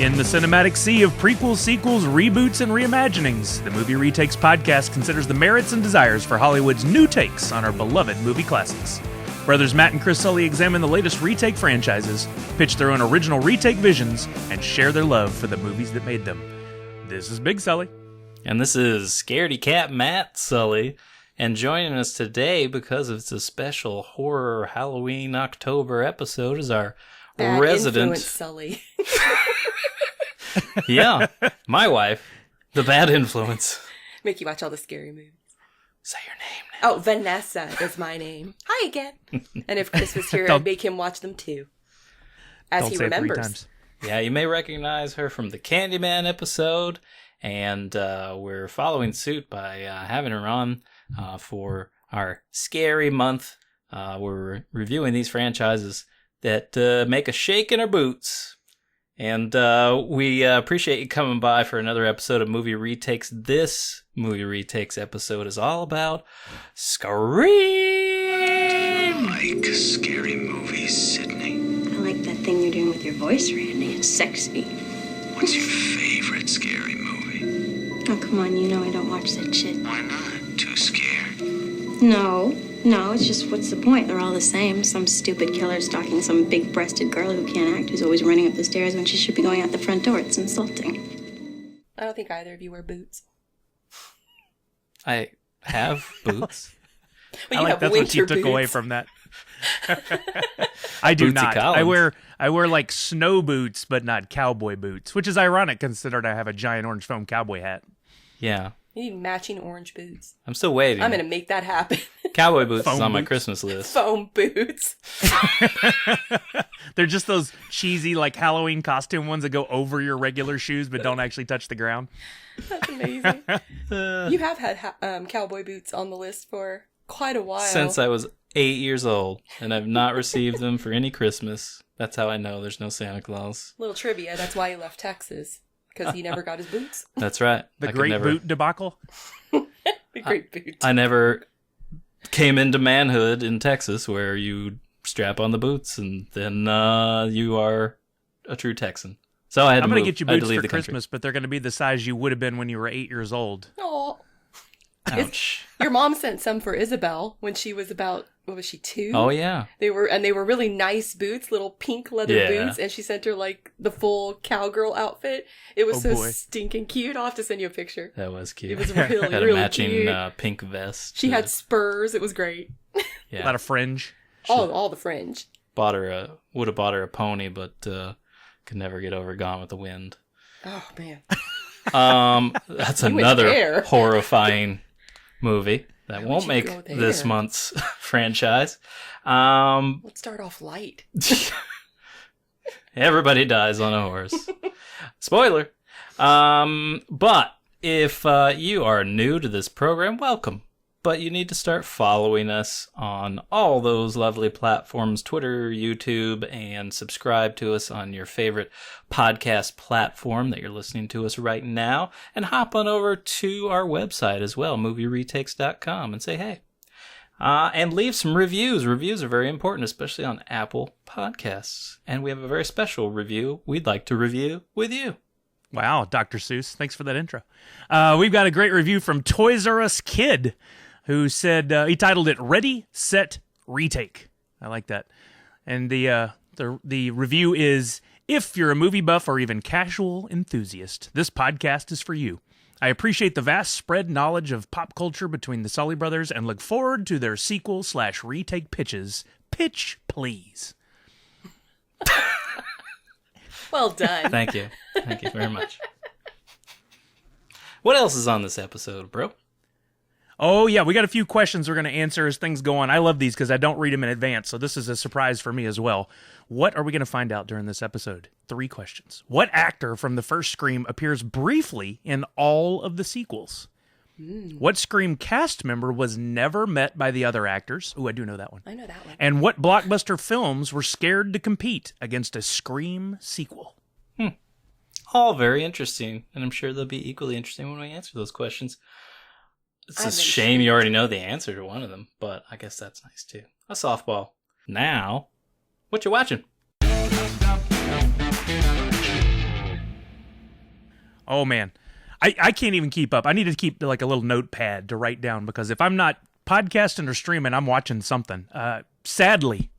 In the cinematic sea of prequels, sequels, reboots, and reimaginings, the Movie Retakes podcast considers the merits and desires for Hollywood's new takes on our beloved movie classics. Brothers Matt and Chris Sully examine the latest retake franchises, pitch their own original retake visions, and share their love for the movies that made them. This is Big Sully. And this is Scaredy Cat Matt Sully. And joining us today, because it's a special horror Halloween October episode, is our Bad resident influence, Sully. Yeah, my wife, the bad influence. Make you watch all the scary movies. Say your name now. Oh, Vanessa is my name. Hi again. And if Chris was here, I'd make him watch them too. As Don't he say it 3 remembers. times. Yeah, you may recognize her from the Candyman episode, and we're following suit by having her on for our scary month. We're reviewing these franchises that make us shake in our boots. And we appreciate you coming by for another episode of Movie Retakes. This Movie Retakes episode is all about Scream! Like scary movies, Sydney? I like that thing you're doing with your voice, Randy. It's sexy. What's your favorite scary movie? Oh, come on, you know I don't watch that shit. Why not? Too scared? No, it's just what's the point? They're all the same. Some stupid killer stalking some big-breasted girl who can't act, who's always running up the stairs when she should be going out the front door. It's insulting. I don't think either of you wear boots. I have boots. Well, I you like have that's what winter you took boots. away from that. I do Bootsy not. Collins. I wear like snow boots, but not cowboy boots, which is ironic considering I have a giant orange foam cowboy hat. Yeah, You need matching orange boots. I'm still waiting. I'm going to make that happen. Cowboy boots is Foam on my boots. Christmas list. Foam boots. They're just those cheesy like Halloween costume ones that go over your regular shoes but don't actually touch the ground. That's amazing. You have had cowboy boots on the list for quite a while. Since I was 8 years old, and I've not received them for any Christmas. That's how I know there's no Santa Claus. Little trivia, that's why he left Texas. Because he never got his boots. That's right. The I could great never- boot debacle. The great boot. I never came into manhood in Texas where you strap on the boots and then you are a true Texan. So I had I'm to going move. to get you I had to boots leave for the country. Christmas, but they're going to be the size you would have been when you were 8 years old. Aw. Ouch. Your mom sent some for Isabel when she was about, what was she, 2? Oh, yeah. They were really nice boots, little pink leather Yeah. boots, and she sent her like the full cowgirl outfit. It was Oh, so boy. stinking cute. I'll have to send you a picture. That was cute. It was really, had a really matching cute. pink vest. She had spurs. It was great. A lot of fringe. All the fringe. would have bought her a pony, but could never get over Gone with the Wind. Oh man. That's You went another there. horrifying movie that won't you make go there? this month's franchise. Let's start off light. Everybody dies on a horse. Spoiler. But if you are new to this program, welcome. But you need to start following us on all those lovely platforms, Twitter, YouTube, and subscribe to us on your favorite podcast platform that you're listening to us right now. And hop on over to our website as well, movieretakes.com, and say hey. And leave some reviews. Reviews are very important, especially on Apple Podcasts. And we have a very special review we'd like to review with you. Wow, Dr. Seuss. Thanks for that intro. We've got a great review from Toys R Us Kid, who said, he titled it Ready, Set, Retake. I like that. And the review is, if you're a movie buff or even casual enthusiast, this podcast is for you. I appreciate the vast spread knowledge of pop culture between the Sully Brothers and look forward to their sequel/retake pitches. Pitch, please. Well done. Thank you. Thank you very much. What else is on this episode, bro? Oh, yeah, we got a few questions we're going to answer as things go on. I love these because I don't read them in advance, so this is a surprise for me as well. What are we going to find out during this episode? 3 questions. What actor from the first Scream appears briefly in all of the sequels? What Scream cast member was never met by the other actors? Ooh, I do know that one. I know that one. And what blockbuster films were scared to compete against a Scream sequel? All very interesting, and I'm sure they'll be equally interesting when we answer those questions. It's a I'm shame you already know the answer to one of them, but I guess that's nice too. A softball. Now, what you watching? Oh man, I can't even keep up. I need to keep like a little notepad to write down, because if I'm not podcasting or streaming, I'm watching something. Sadly,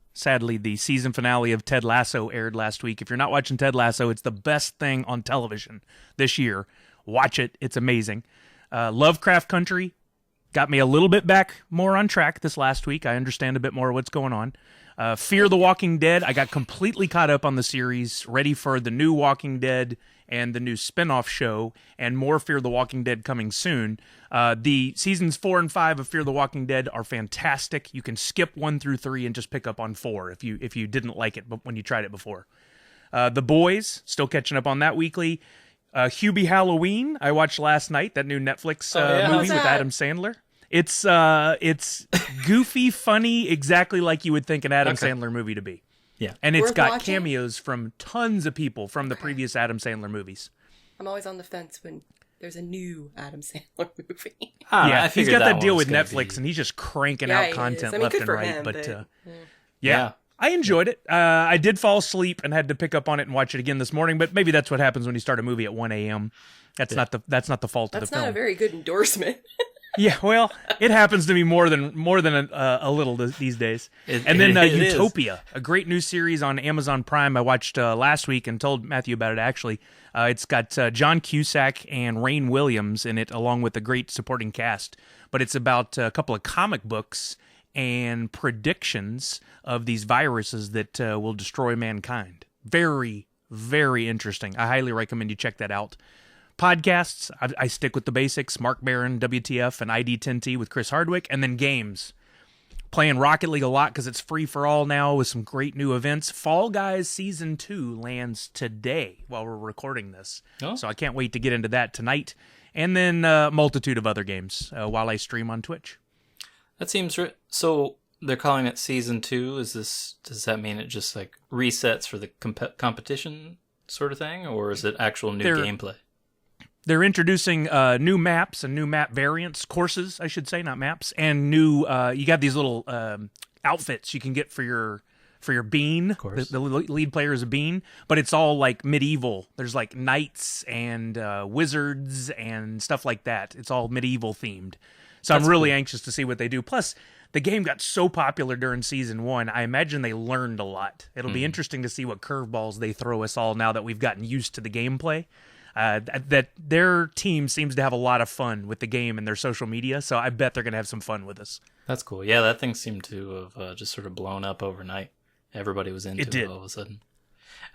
the season finale of Ted Lasso aired last week. If you're not watching Ted Lasso, it's the best thing on television this year. Watch it. It's amazing. Lovecraft Country got me a little bit back more on track this last week. I understand a bit more what's going on. Fear the Walking Dead, I got completely caught up on the series, ready for the new Walking Dead and the new spinoff show, and more Fear the Walking Dead coming soon. The seasons 4 and 5 of Fear the Walking Dead are fantastic. You can skip 1 through 3 and just pick up on 4 if you didn't like it when you tried it before. The Boys, still catching up on that weekly. Hubie Halloween, I watched last night, that new Netflix movie with Adam Sandler. It's goofy, funny, exactly like you would think an Adam Sandler movie to be. Yeah. And it's Worth got watching? cameos from tons of people from the previous Adam Sandler movies. I'm always on the fence when there's a new Adam Sandler movie. Yeah, I he's figured got that deal one was with gonna Netflix, be- and he's just cranking Yeah, out he content is. I mean, left good and for right. him, But but- yeah, I enjoyed it. I did fall asleep and had to pick up on it and watch it again this morning. But maybe that's what happens when you start a movie at 1 a.m. That's not the fault of That's the not film. a very good endorsement. Yeah, well, it happens to me more than a little these days. It is. Utopia, a great new series on Amazon Prime. I watched last week and told Matthew about it. Actually, it's got John Cusack and Rainn Williams in it, along with a great supporting cast. But it's about a couple of comic books and predictions of these viruses that will destroy mankind. Very, very interesting. I highly recommend you check that out. Podcasts, I stick with the basics. Mark Barron, WTF, and ID10T with Chris Hardwick. And then games. Playing Rocket League a lot because it's free for all now with some great new events. Fall Guys Season 2 lands today while we're recording this. Oh. So I can't wait to get into that tonight. And then a multitude of other games while I stream on Twitch. That seems so. They're calling it Season 2. Does that mean it just like resets for the competition sort of thing, or is it actual new gameplay? They're introducing new maps and new map variants, courses, I should say, not maps, and new. You got these little outfits you can get for your bean. Of course. The lead player is a bean, but it's all like medieval. There's like knights and wizards and stuff like that. It's all medieval themed. So I'm really anxious to see what they do. Plus, the game got so popular during Season 1, I imagine they learned a lot. It'll be interesting to see what curveballs they throw us all now that we've gotten used to the gameplay. That their team seems to have a lot of fun with the game and their social media, so I bet they're going to have some fun with us. That's cool. Yeah, that thing seemed to have just sort of blown up overnight. Everybody was into it all of a sudden.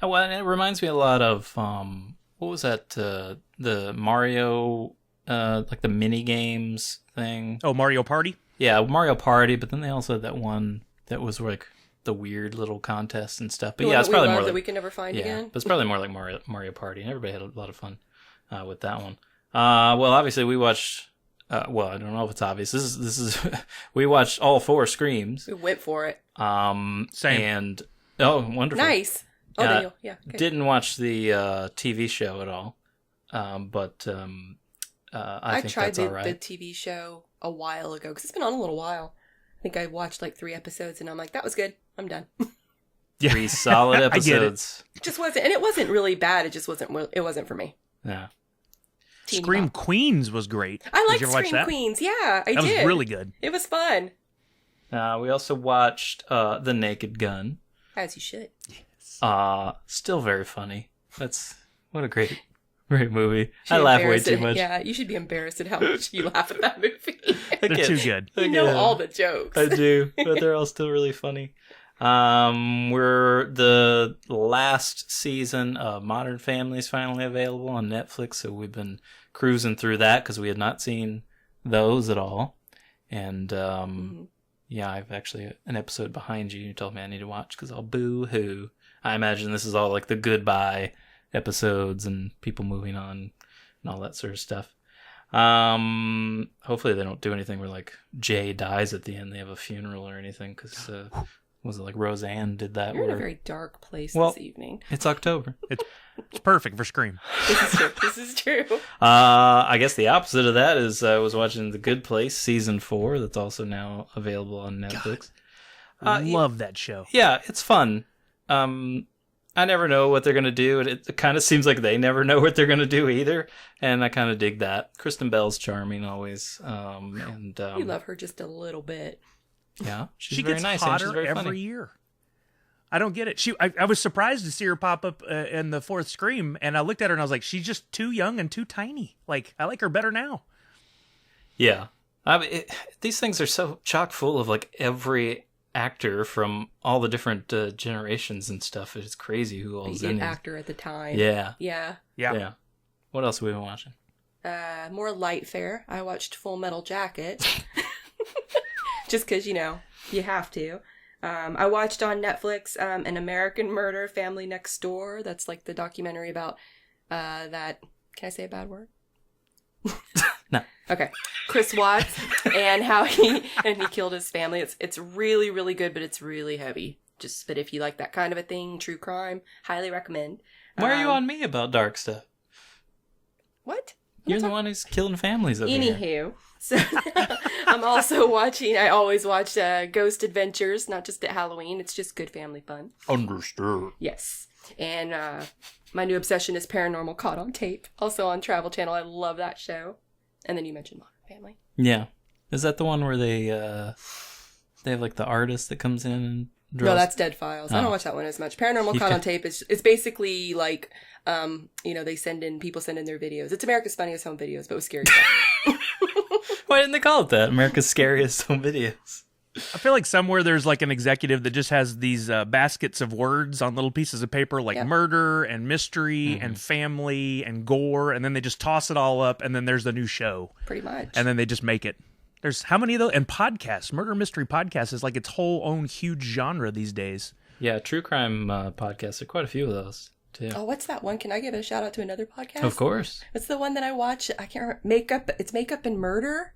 Well, and it reminds me a lot of, what was that, the Mario, like the mini games thing? Oh, Mario Party? Yeah, Mario Party, but then they also had that one that was like the weird little contests and stuff. But The yeah, one it's that we probably love more that like we can never find again. but it's probably more like Mario Party, and everybody had a lot of fun with that one. Well, obviously we watched. Well, I don't know if it's obvious. This is we watched all 4 Screams. We went for it. Same. And wonderful. Nice. Oh, Daniel. Yeah. Okay. Didn't watch the TV show at all, but I think tried that's all the right. TV show a while ago because it's been on a little while. I think I watched like 3 episodes and I'm like, that was good. I'm done. 3 solid I get it. episodes. It just wasn't, and it wasn't really bad. It just wasn't. It wasn't for me. Yeah. Teen Scream pop. Queens was great. I Did like you ever watch Scream that? Queens. Yeah, I That did. was really good. It was fun. We also watched The Naked Gun. As you should. Still very funny. What a great movie. Should I be laugh way embarrassed too at- you Yeah, you should be embarrassed at how much you laugh at that movie. They're too good. You know all the jokes. I do, but they're all still really funny. We're the last season of Modern Family is finally available on Netflix, so we've been cruising through that because we had not seen those at all. And yeah, I've actually an episode behind you. You told me I need to watch because I'll boo-hoo. I imagine this is all like the goodbye episodes and people moving on and all that sort of stuff. Hopefully they don't do anything where like Jay dies at the end. They have a funeral or anything because was it like Roseanne did that? You're in a where... very dark place Well, this evening. It's October. It's perfect for Scream. This is true. This is true. I guess the opposite of that is I was watching The Good Place season 4. That's also now available on Netflix. Love that show. Yeah, it's fun. I never know what they're going to do, and it kind of seems like they never know what they're going to do either, and I kind of dig that. Kristen Bell's charming always. You love her just a little bit. Yeah, she's she very gets nice and she's hotter very every funny. year. I don't get it. I was surprised to see her pop up in the fourth Scream, and I looked at her and I was like, she's just too young and too tiny. Like, I like her better now. Yeah. I mean, these things are so chock full of like every actor from all the different generations and stuff. It's crazy who all's in An these. actor at the time. Yeah. Yeah. What else have we been watching? More light fare. I watched Full Metal Jacket. Just because, you have to. I watched on Netflix An American Murder, Family Next Door. That's like the documentary about that. Can I say a bad word? No. Okay. Chris Watts and how he killed his family. It's really, really good, but it's really heavy. But if you like that kind of a thing, true crime, highly recommend. Why are you on me about dark stuff? What? You're the one who's killing families over here. Anywho, so I'm also watching. I always watch Ghost Adventures, not just at Halloween. It's just good family fun. Understood. Yes, and my new obsession is Paranormal Caught on Tape, also on Travel Channel. I love that show. And then you mentioned Modern Family. Yeah. Is that the one where they have like the artist that comes in and draws? No, that's Dead Files. I don't watch that one as much. Paranormal Caught on Tape it's basically like people send in their videos. It's America's Funniest Home Videos, but with scary stuff. Why didn't they call it that? America's Scariest Home Videos. I feel like somewhere there's like an executive that just has these baskets of words on little pieces of paper, like murder and mystery and family and gore, and then they just toss it all up, and then there's the new show. Pretty much. And then they just make it. There's how many of those? And podcasts, murder mystery podcasts is like its whole own huge genre these days. Yeah, true crime podcasts. There are quite a few of those, too. Oh, what's that one? Can I give a shout out to another podcast? Of course. What's the one that I watch? I can't remember. It's Makeup and Murder?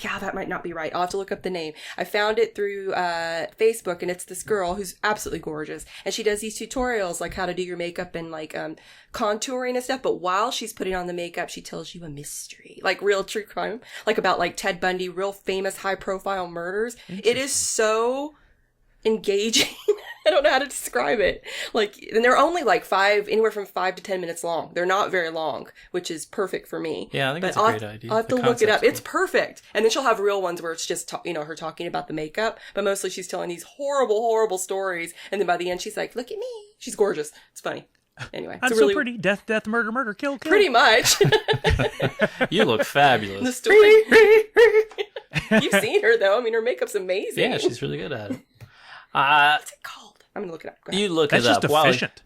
Yeah, that might not be right. I'll have to look up the name. I found it through Facebook, and it's this girl who's absolutely gorgeous. And she does these tutorials, like how to do your makeup and like contouring and stuff. But while she's putting on the makeup, she tells you a mystery, like real true crime, like about like Ted Bundy, real famous high-profile murders. It is so engaging. I don't know how to describe it. Like, and they're only like anywhere from 5 to 10 minutes long. They're not very long, which is perfect for me. Yeah, I think that's a great idea. I'll have to look it up. It's perfect. And then she'll have real ones where it's just, her talking about the makeup, but mostly she's telling these horrible, horrible stories. And then by the end, she's like, look at me. She's gorgeous. It's funny. Anyway. That's so pretty. Death, death, murder, murder, kill, kill. Pretty much. You look fabulous. The story. You've seen her, though. I mean, her makeup's amazing. Yeah, she's really good at it. What's it called? I'm going to look it up. Go ahead. You look That's it up. just efficient.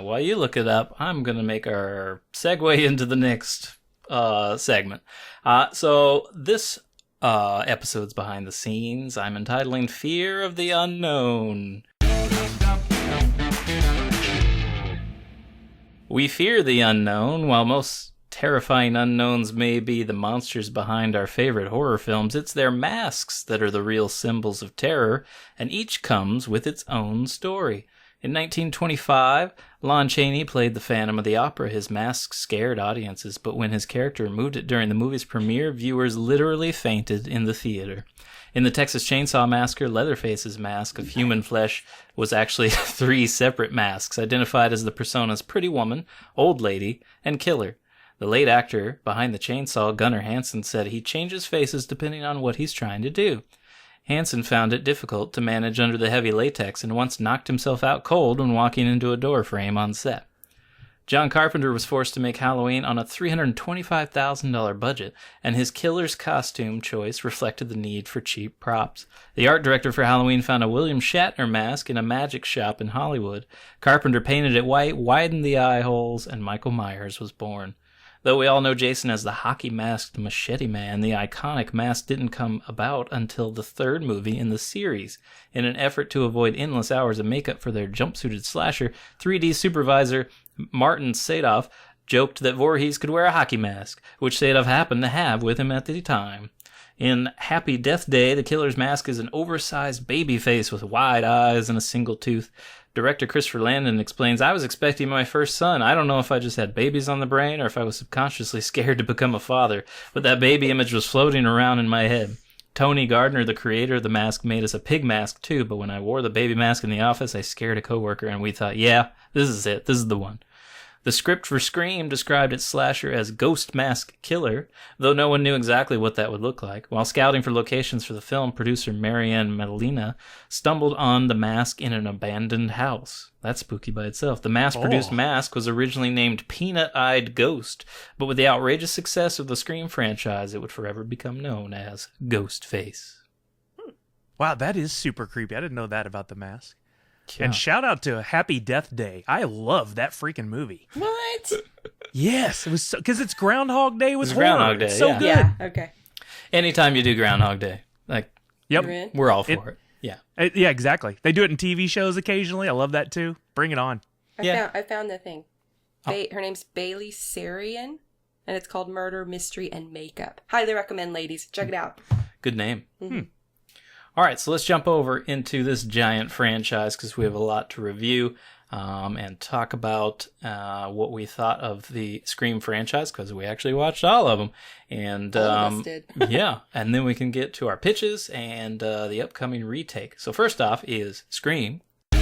While you look it up, I'm going to make our segue into the next segment. So this episode's behind the scenes. I'm entitling Fear of the Unknown. We fear the unknown. While most terrifying unknowns may be the monsters behind our favorite horror films, it's their masks that are the real symbols of terror, and each comes with its own story. In 1925, Lon Chaney played the Phantom of the Opera. His mask scared audiences, but when his character moved it during the movie's premiere, viewers literally fainted in the theater. In the Texas Chainsaw Massacre, Leatherface's mask of human flesh was actually 3 separate masks, identified as the personas Pretty Woman, Old Lady, and Killer. The late actor behind the chainsaw, Gunnar Hansen, said he changes faces depending on what he's trying to do. Hansen found it difficult to manage under the heavy latex and once knocked himself out cold when walking into a door frame on set. John Carpenter was forced to make Halloween on a $325,000 budget, and his killer's costume choice reflected the need for cheap props. The art director for Halloween found a William Shatner mask in a magic shop in Hollywood. Carpenter painted it white, widened the eye holes, and Michael Myers was born. Though we all know Jason as the hockey-masked machete man, the iconic mask didn't come about until the 3rd movie in the series. In an effort to avoid endless hours of makeup for their jumpsuited slasher, 3D supervisor Martin Sadoff joked that Voorhees could wear a hockey mask, which Sadoff happened to have with him at the time. In Happy Death Day, the killer's mask is an oversized baby face with wide eyes and a single tooth. Director Christopher Landon explains, I was expecting my first son. I don't know if I just had babies on the brain or if I was subconsciously scared to become a father, but that baby image was floating around in my head. Tony Gardner, the creator of the mask, made us a pig mask too, but when I wore the baby mask in the office, I scared a coworker, and we thought, yeah, this is it. This is the one. The script for Scream described its slasher as Ghost Mask Killer, though no one knew exactly what that would look like. While scouting for locations for the film, producer Marianne Medellina stumbled on the mask in an abandoned house. That's spooky by itself. The mass-produced mask was originally named Peanut-Eyed Ghost, but with the outrageous success of the Scream franchise, it would forever become known as Ghostface. Wow, that is super creepy. I didn't know that about the mask. Yeah. And shout out to Happy Death Day. I love that freaking movie. What? Yes, it was because it's Groundhog Day with It's horror. Groundhog Day, It's so yeah. good. Yeah. Okay. Anytime you do Groundhog Day, like, Yep. You're in? we're all for it. Yeah. Yeah, exactly. They do it in TV shows occasionally. I love that too. Bring it on. I found the thing. Her name's Bailey Sarian, and it's called Murder, Mystery, and Makeup. Highly recommend, ladies. Check it out. Good name. All right, so let's jump over into this giant franchise because we have a lot to review and talk about what we thought of the Scream franchise because we actually watched all of them. And All of us did. yeah, and then we can get to our pitches and the upcoming retake. So first off is Scream. Who's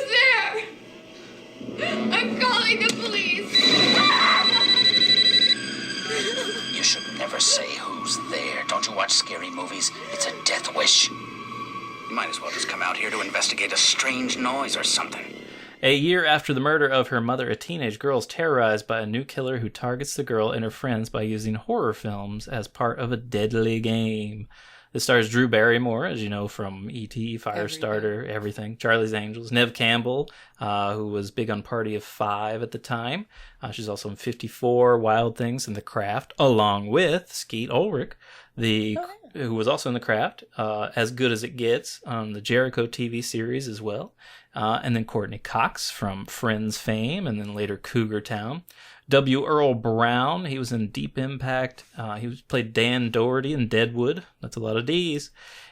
there? I'm calling the police. You should never say who's there. Don't you watch scary movies? It's a death wish. You might as well just come out here to investigate a strange noise or something. A year after the murder of her mother, a teenage girl is terrorized by a new killer who targets the girl and her friends by using horror films as part of a deadly game. This stars Drew Barrymore, as you know from E.T., Firestarter, everything. Charlie's Angels. Neve Campbell, who was big on Party of Five at the time. She's also in 54, Wild Things, and The Craft, along with Skeet Ulrich, who was also in The Craft, As Good as It Gets, on the Jericho TV series as well. And then Courtney Cox from Friends fame, and then later Cougar Town. W. Earl Brown, he was in Deep Impact. He played Dan Doherty in Deadwood. That's a lot of D's.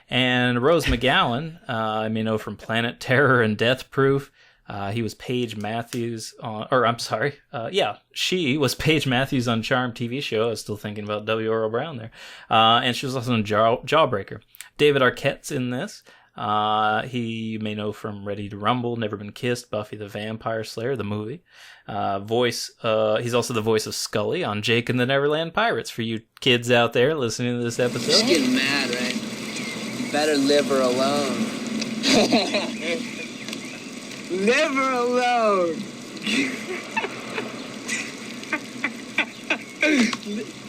And Rose McGowan, I may know from Planet Terror and Death Proof. He was Paige Matthews on, she was Paige Matthews on Charmed TV show. I was still thinking about W. Earl Brown there. And she was also in Jawbreaker. David Arquette's in this. He may know from Ready to Rumble, Never Been Kissed, Buffy the Vampire Slayer, the movie. He's also the voice of Scully on Jake and the Neverland Pirates for you kids out there listening to this episode. She's getting mad, right? Better leave her alone. Leave her alone.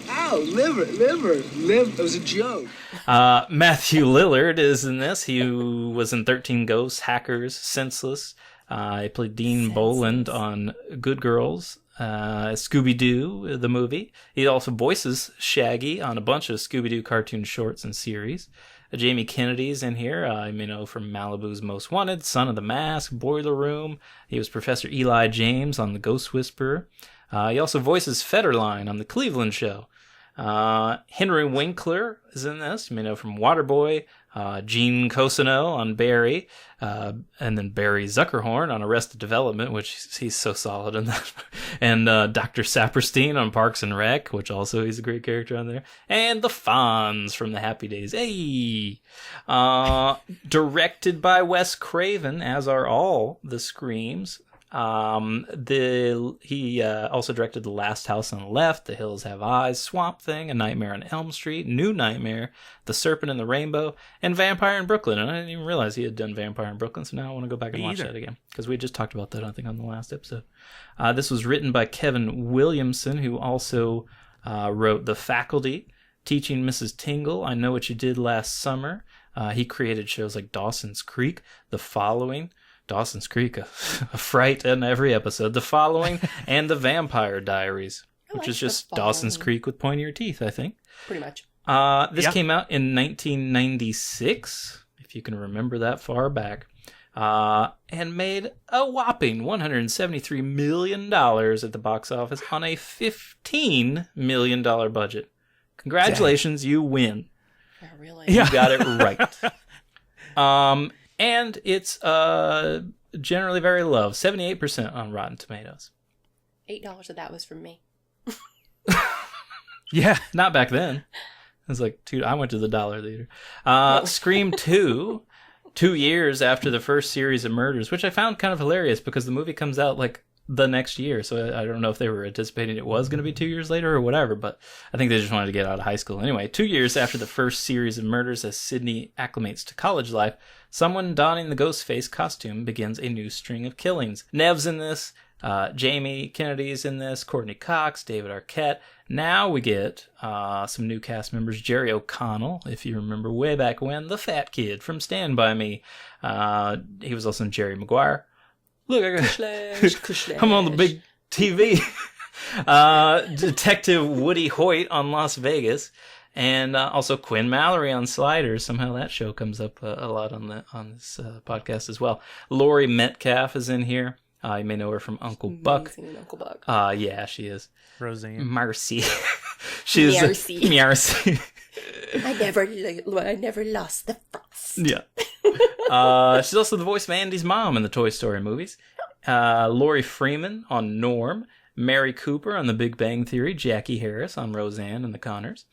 Ow, liver. It was a joke. Matthew Lillard is in this. He was in 13 Ghosts, Hackers, Senseless. He played Dean Boland on Good Girls, Scooby-Doo, the movie. He also voices Shaggy on a bunch of Scooby-Doo cartoon shorts and series. Jamie Kennedy's in here. You may know from Malibu's Most Wanted, Son of the Mask, Boiler Room. He was Professor Eli James on The Ghost Whisperer. He also voices Federline on The Cleveland Show. Henry Winkler is in this. You may know from Waterboy, Gene Cosino on Barry, and then Barry Zuckerhorn on Arrested Development, which he's so solid in that, and Dr. Saperstein on Parks and Rec, which also he's a great character on there, and the Fonz from the Happy Days. Hey! Directed by Wes Craven, as are all the Screams. He also directed The Last House on the Left, The Hills Have Eyes, Swamp Thing, A Nightmare on Elm Street, New Nightmare, The Serpent and the Rainbow, and Vampire in Brooklyn. And I didn't even realize he had done Vampire in Brooklyn, so now I want to go back and watch that again because we just talked about that, I think, on the last episode. This was written by Kevin Williamson, who also wrote The Faculty, Teaching Mrs. Tingle, I Know What You Did Last Summer. He created shows like Dawson's Creek, The Following, Dawson's Creek, a fright in every episode. The Following, and The Vampire Diaries, which is just Dawson's Creek with pointier teeth, I think. Pretty much. This came out in 1996, if you can remember that far back, and made a whopping $173 million at the box office on a $15 million budget. Congratulations, you win. Oh, really? You got it right. And it's generally very low, 78% on Rotten Tomatoes. $8 of that was from me. Yeah. Not back then. It was like, I went to the Dollar Theater. Scream 2, 2 years after the first series of murders, which I found kind of hilarious because the movie comes out like the next year. So I don't know if they were anticipating it was going to be 2 years later or whatever, but I think they just wanted to get out of high school. Anyway, 2 years after the first series of murders, as Sydney acclimates to college life, someone donning the ghost face costume begins a new string of killings. Nev's in this. Jamie Kennedy's in this, Courtney Cox, David Arquette. Now we get some new cast members. Jerry O'Connell, if you remember way back when, the fat kid from Stand By Me. He was also in Jerry Maguire. Look, I'm on the big TV. Detective Woody Hoyt on Las Vegas. And also Quinn Mallory on Sliders. Somehow that show comes up a lot on this podcast as well. Laurie Metcalf is in here. You may know her from Uncle Buck. Uncle Buck. Yeah, she is. Roseanne. Marcy. She's Marcy. I never lost the frost. Yeah. She's also the voice of Andy's mom in the Toy Story movies. Laurie Freeman on Norm. Mary Cooper on The Big Bang Theory. Jackie Harris on Roseanne and the Connors.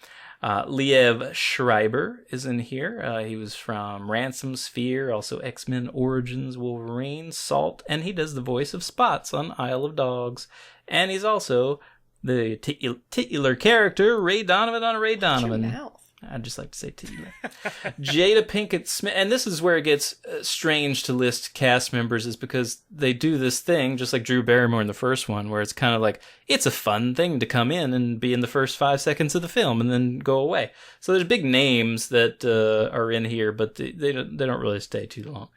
Liev Schreiber is in here. He was from Ransom Sphere, also X-Men Origins, Wolverine, Salt, and he does the voice of Spots on Isle of Dogs. And he's also the titular character, Ray Donovan on Ray Donovan. Your mouth. I'd just like to say titular. Jada Pinkett Smith, and this is where it gets strange to list cast members, is because they do this thing, just like Drew Barrymore in the first one, where it's kind of like, it's a fun thing to come in and be in the first 5 seconds of the film and then go away. So there's big names that are in here, but they don't really stay too long.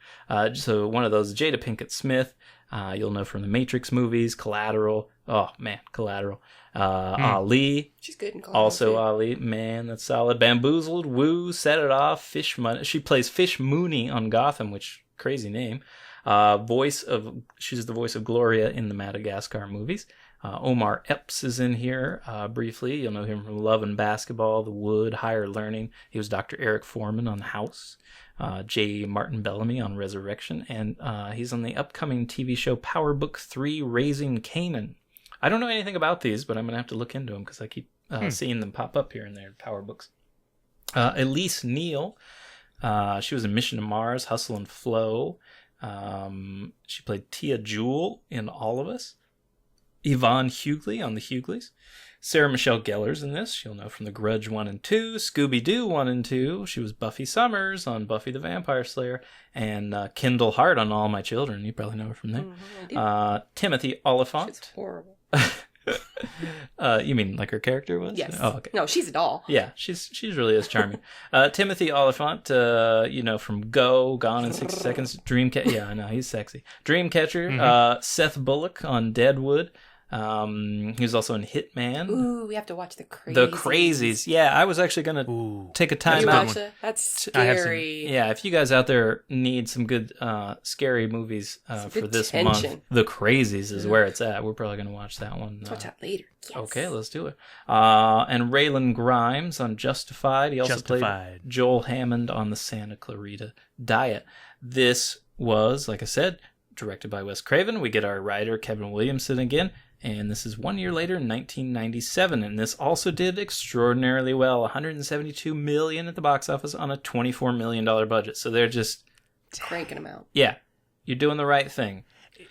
So one of those is Jada Pinkett Smith. You'll know from the Matrix movies, Collateral. Oh, man, Collateral. Ali. She's good in Collateral. Also too. Ali. Man, that's solid. Bamboozled, Woo, Set It Off, Fish Money. She plays Fish Mooney on Gotham, which, crazy name. She's the voice of Gloria in the Madagascar movies. Omar Epps is in here briefly. You'll know him from Love and Basketball, The Wood, Higher Learning. He was Dr. Eric Foreman on The House. J. Martin Bellamy on Resurrection. And he's on the upcoming TV show Power Book 3, Raising Kanan. I don't know anything about these, but I'm going to have to look into them because I keep seeing them pop up here and there in Power Books. Elise Neal. She was in Mission to Mars, Hustle and Flow. She played Tia Jewell in All of Us. Yvonne Hughley on The Hughleys. Sarah Michelle Gellar's in this. You'll know from The Grudge 1 and 2. Scooby-Doo 1 and 2. She was Buffy Summers on Buffy the Vampire Slayer. And Kendall Hart on All My Children. You probably know her from there. Mm-hmm, Timothy Oliphant. She's horrible. You mean like her character was? Yes. Oh, okay. No, she's a doll. Yeah, she's really is charming. Timothy Oliphant, from Gone in 60 Seconds. Dreamcatcher. Yeah, I know, he's sexy. Dreamcatcher. Mm-hmm. Seth Bullock on Deadwood. He was also in Hitman. Ooh, we have to watch The Crazies. The Crazies. Yeah, I was actually going to take a Did time you out. watch it? That's I have scary. Yeah, if you guys out there need some good scary movies for good this tension. month, The Crazies is where it's at. We're probably going to watch that one. Let's watch that later. Yes. Okay, let's do it. And Raylan Grimes on Justified. He also played Joel Hammond on the Santa Clarita Diet. This was, like I said, directed by Wes Craven. We get our writer, Kevin Williamson, again. And this is 1 year later, in 1997. And this also did extraordinarily well. $172 million at the box office on a $24 million budget. So they're just cranking them out. Yeah, you're doing the right thing.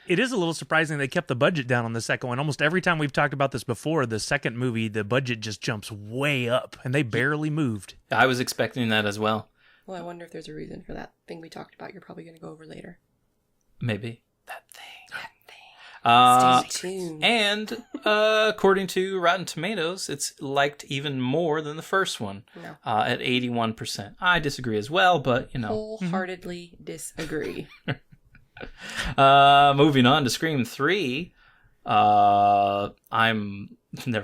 It is a little surprising they kept the budget down on the second one. Almost every time we've talked about this before, the second movie, the budget just jumps way up, and they barely moved. I was expecting that as well. Well, I wonder if there's a reason for that thing we talked about you're probably going to go over later. Maybe. That thing. Stay tuned. And according to Rotten Tomatoes, it's liked even more than the first one. No. At 81%. I disagree as well, but, Wholeheartedly disagree. Moving on to Scream 3. Never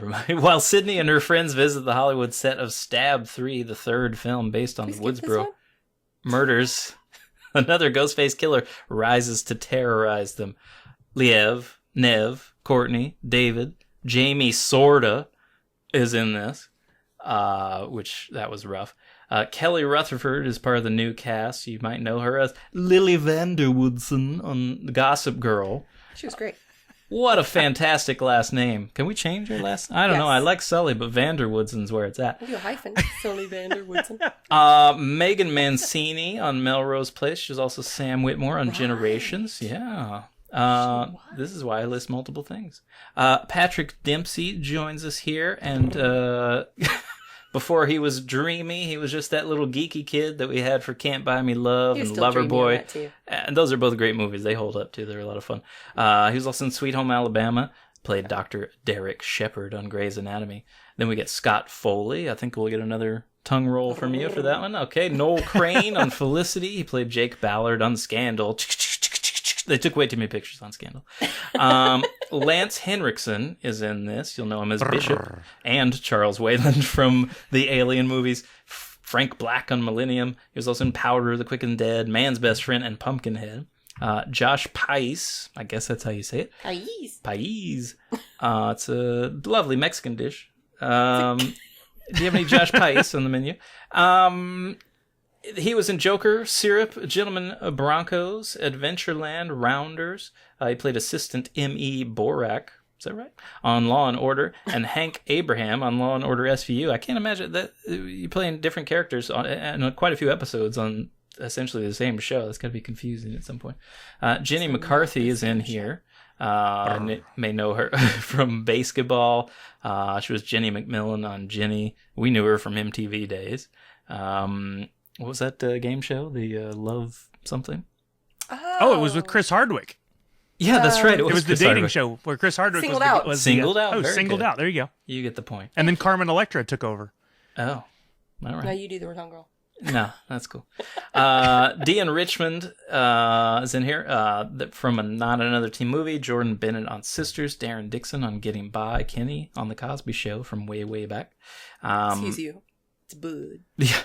mind. While Sydney and her friends visit the Hollywood set of Stab 3, the third film based on the Woodsboro murders, another Ghostface killer rises to terrorize them. Liev, Nev, Courtney, David, Jamie Sorda is in this, which that was rough. Kelly Rutherford is part of the new cast. You might know her as Lily Vanderwoodson on The Gossip Girl. She was great. What a fantastic last name. Can we change your last name? I don't know. I like Sully, but Vanderwoodson's where it's at. Maybe a hyphen. Sully Vanderwoodson. Megan Mancini on Melrose Place. She was also Sam Whitmore on Generations. Yeah. This is why I list multiple things. Patrick Dempsey joins us here, and before he was dreamy, he was just that little geeky kid that we had for Can't Buy Me Love and Loverboy. And those are both great movies. They hold up too. They're a lot of fun. He was also in Sweet Home Alabama. Played Dr. Derek Shepard on Grey's Anatomy. Then we get Scott Foley. I think we'll get another tongue roll from you for that one. Okay, Noel Crane on Felicity. He played Jake Ballard on Scandal. They took way too many pictures on Scandal. Lance Henriksen is in this. You'll know him as Bishop. And Charles Wayland from the Alien movies. Frank Black on Millennium. He was also in Powder, The Quick and Dead, Man's Best Friend, and Pumpkinhead. Josh Pais. I guess that's how you say it. Pais. It's a lovely Mexican dish. Do you have any Josh Pais on the menu? He was in Joker, Syrup, Gentlemen Broncos, Adventureland, Rounders. He played Assistant M.E. Borak. Is that right? On Law and Order. And Hank Abraham on Law and Order SVU. I can't imagine that you're playing different characters on quite a few episodes on essentially the same show. That's got to be confusing at some point. Jenny McCarthy is in here. You may know her from Basketball. She was Jenny McMillan on Jenny. We knew her from MTV days. What was that game show? The Love something? Oh, it was with Chris Hardwick. Yeah, that's right. It was the Chris dating Hardwick. show where Chris Hardwick Singled out. was Singled out. Oh, Very Singled good. Out. There you go. You get the point. And then Carmen Electra took over. Oh, all right. Now you do the Return Girl. No, that's cool. Dean Richmond is in here from a Not Another Teen Movie. Jordan Bennett on Sisters. Darren Dixon on Getting By. Kenny on The Cosby Show from way, way back. Excuse you. It's Bud. Yeah.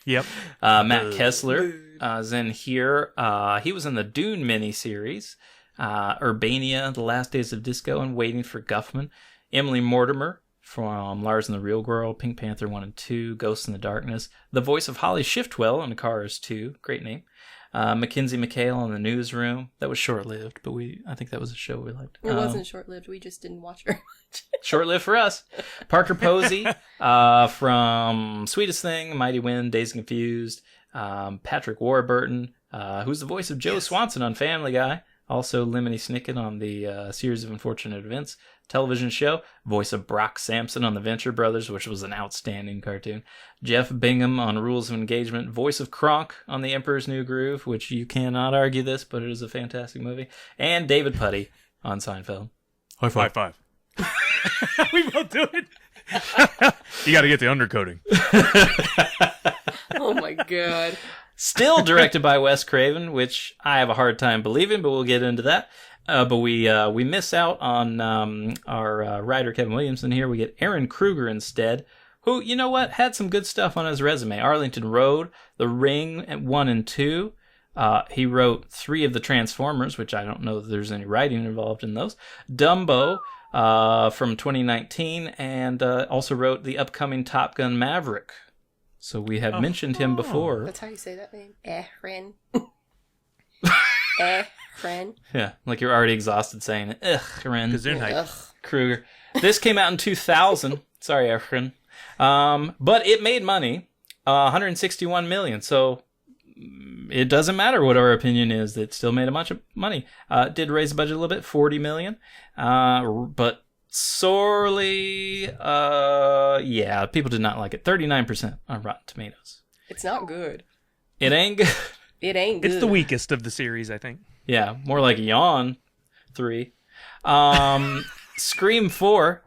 Yep. Matt Kessler is in here. He was in the Dune miniseries. Urbania, The Last Days of Disco, and Waiting for Guffman. Emily Mortimer from Lars and the Real Girl, Pink Panther 1 and 2, Ghosts in the Darkness. The voice of Holly Shiftwell in Cars 2. Great name. Mackenzie McHale on The Newsroom. That was short-lived, but I think that was a show we liked. It wasn't short-lived. We just didn't watch very much. Short-lived for us. Parker Posey from Sweetest Thing, Mighty Wind, Dazed and Confused. Patrick Warburton, who's the voice of Joe Swanson on Family Guy. Also Lemony Snicket on the Series of Unfortunate Events television show. Voice of Brock Sampson on The Venture Brothers, which was an outstanding cartoon. Jeff Bingham on Rules of Engagement. Voice of Kronk on The Emperor's New Groove, which you cannot argue this, but it is a fantastic movie. And David Putty on Seinfeld. High five. We both do it. You got to get the undercoating. Oh my god. Still directed by Wes Craven, which I have a hard time believing, but we'll get into that. But we miss out on our writer Kevin Williamson here. We get Aaron Kruger instead, who, you know what, had some good stuff on his resume. Arlington Road, The Ring 1 and 2. He wrote 3 of the Transformers, which I don't know if there's any writing involved in those. Dumbo from 2019, and also wrote the upcoming Top Gun Maverick. So we have mentioned him before. That's how you say that name. Ren. Ren. Yeah, like you're already exhausted saying it. Ren. Gesundheit. Kruger. This came out in 2000. Sorry, Efren. But it made money, 161 million. So it doesn't matter what our opinion is. It still made a bunch of money. Did raise the budget a little bit, 40 million. But sorely, yeah, people did not like it. 39% on Rotten Tomatoes. It's not good. It ain't good. It ain't good. It's the weakest of the series, I think. Yeah, more like Yawn 3. Scream 4.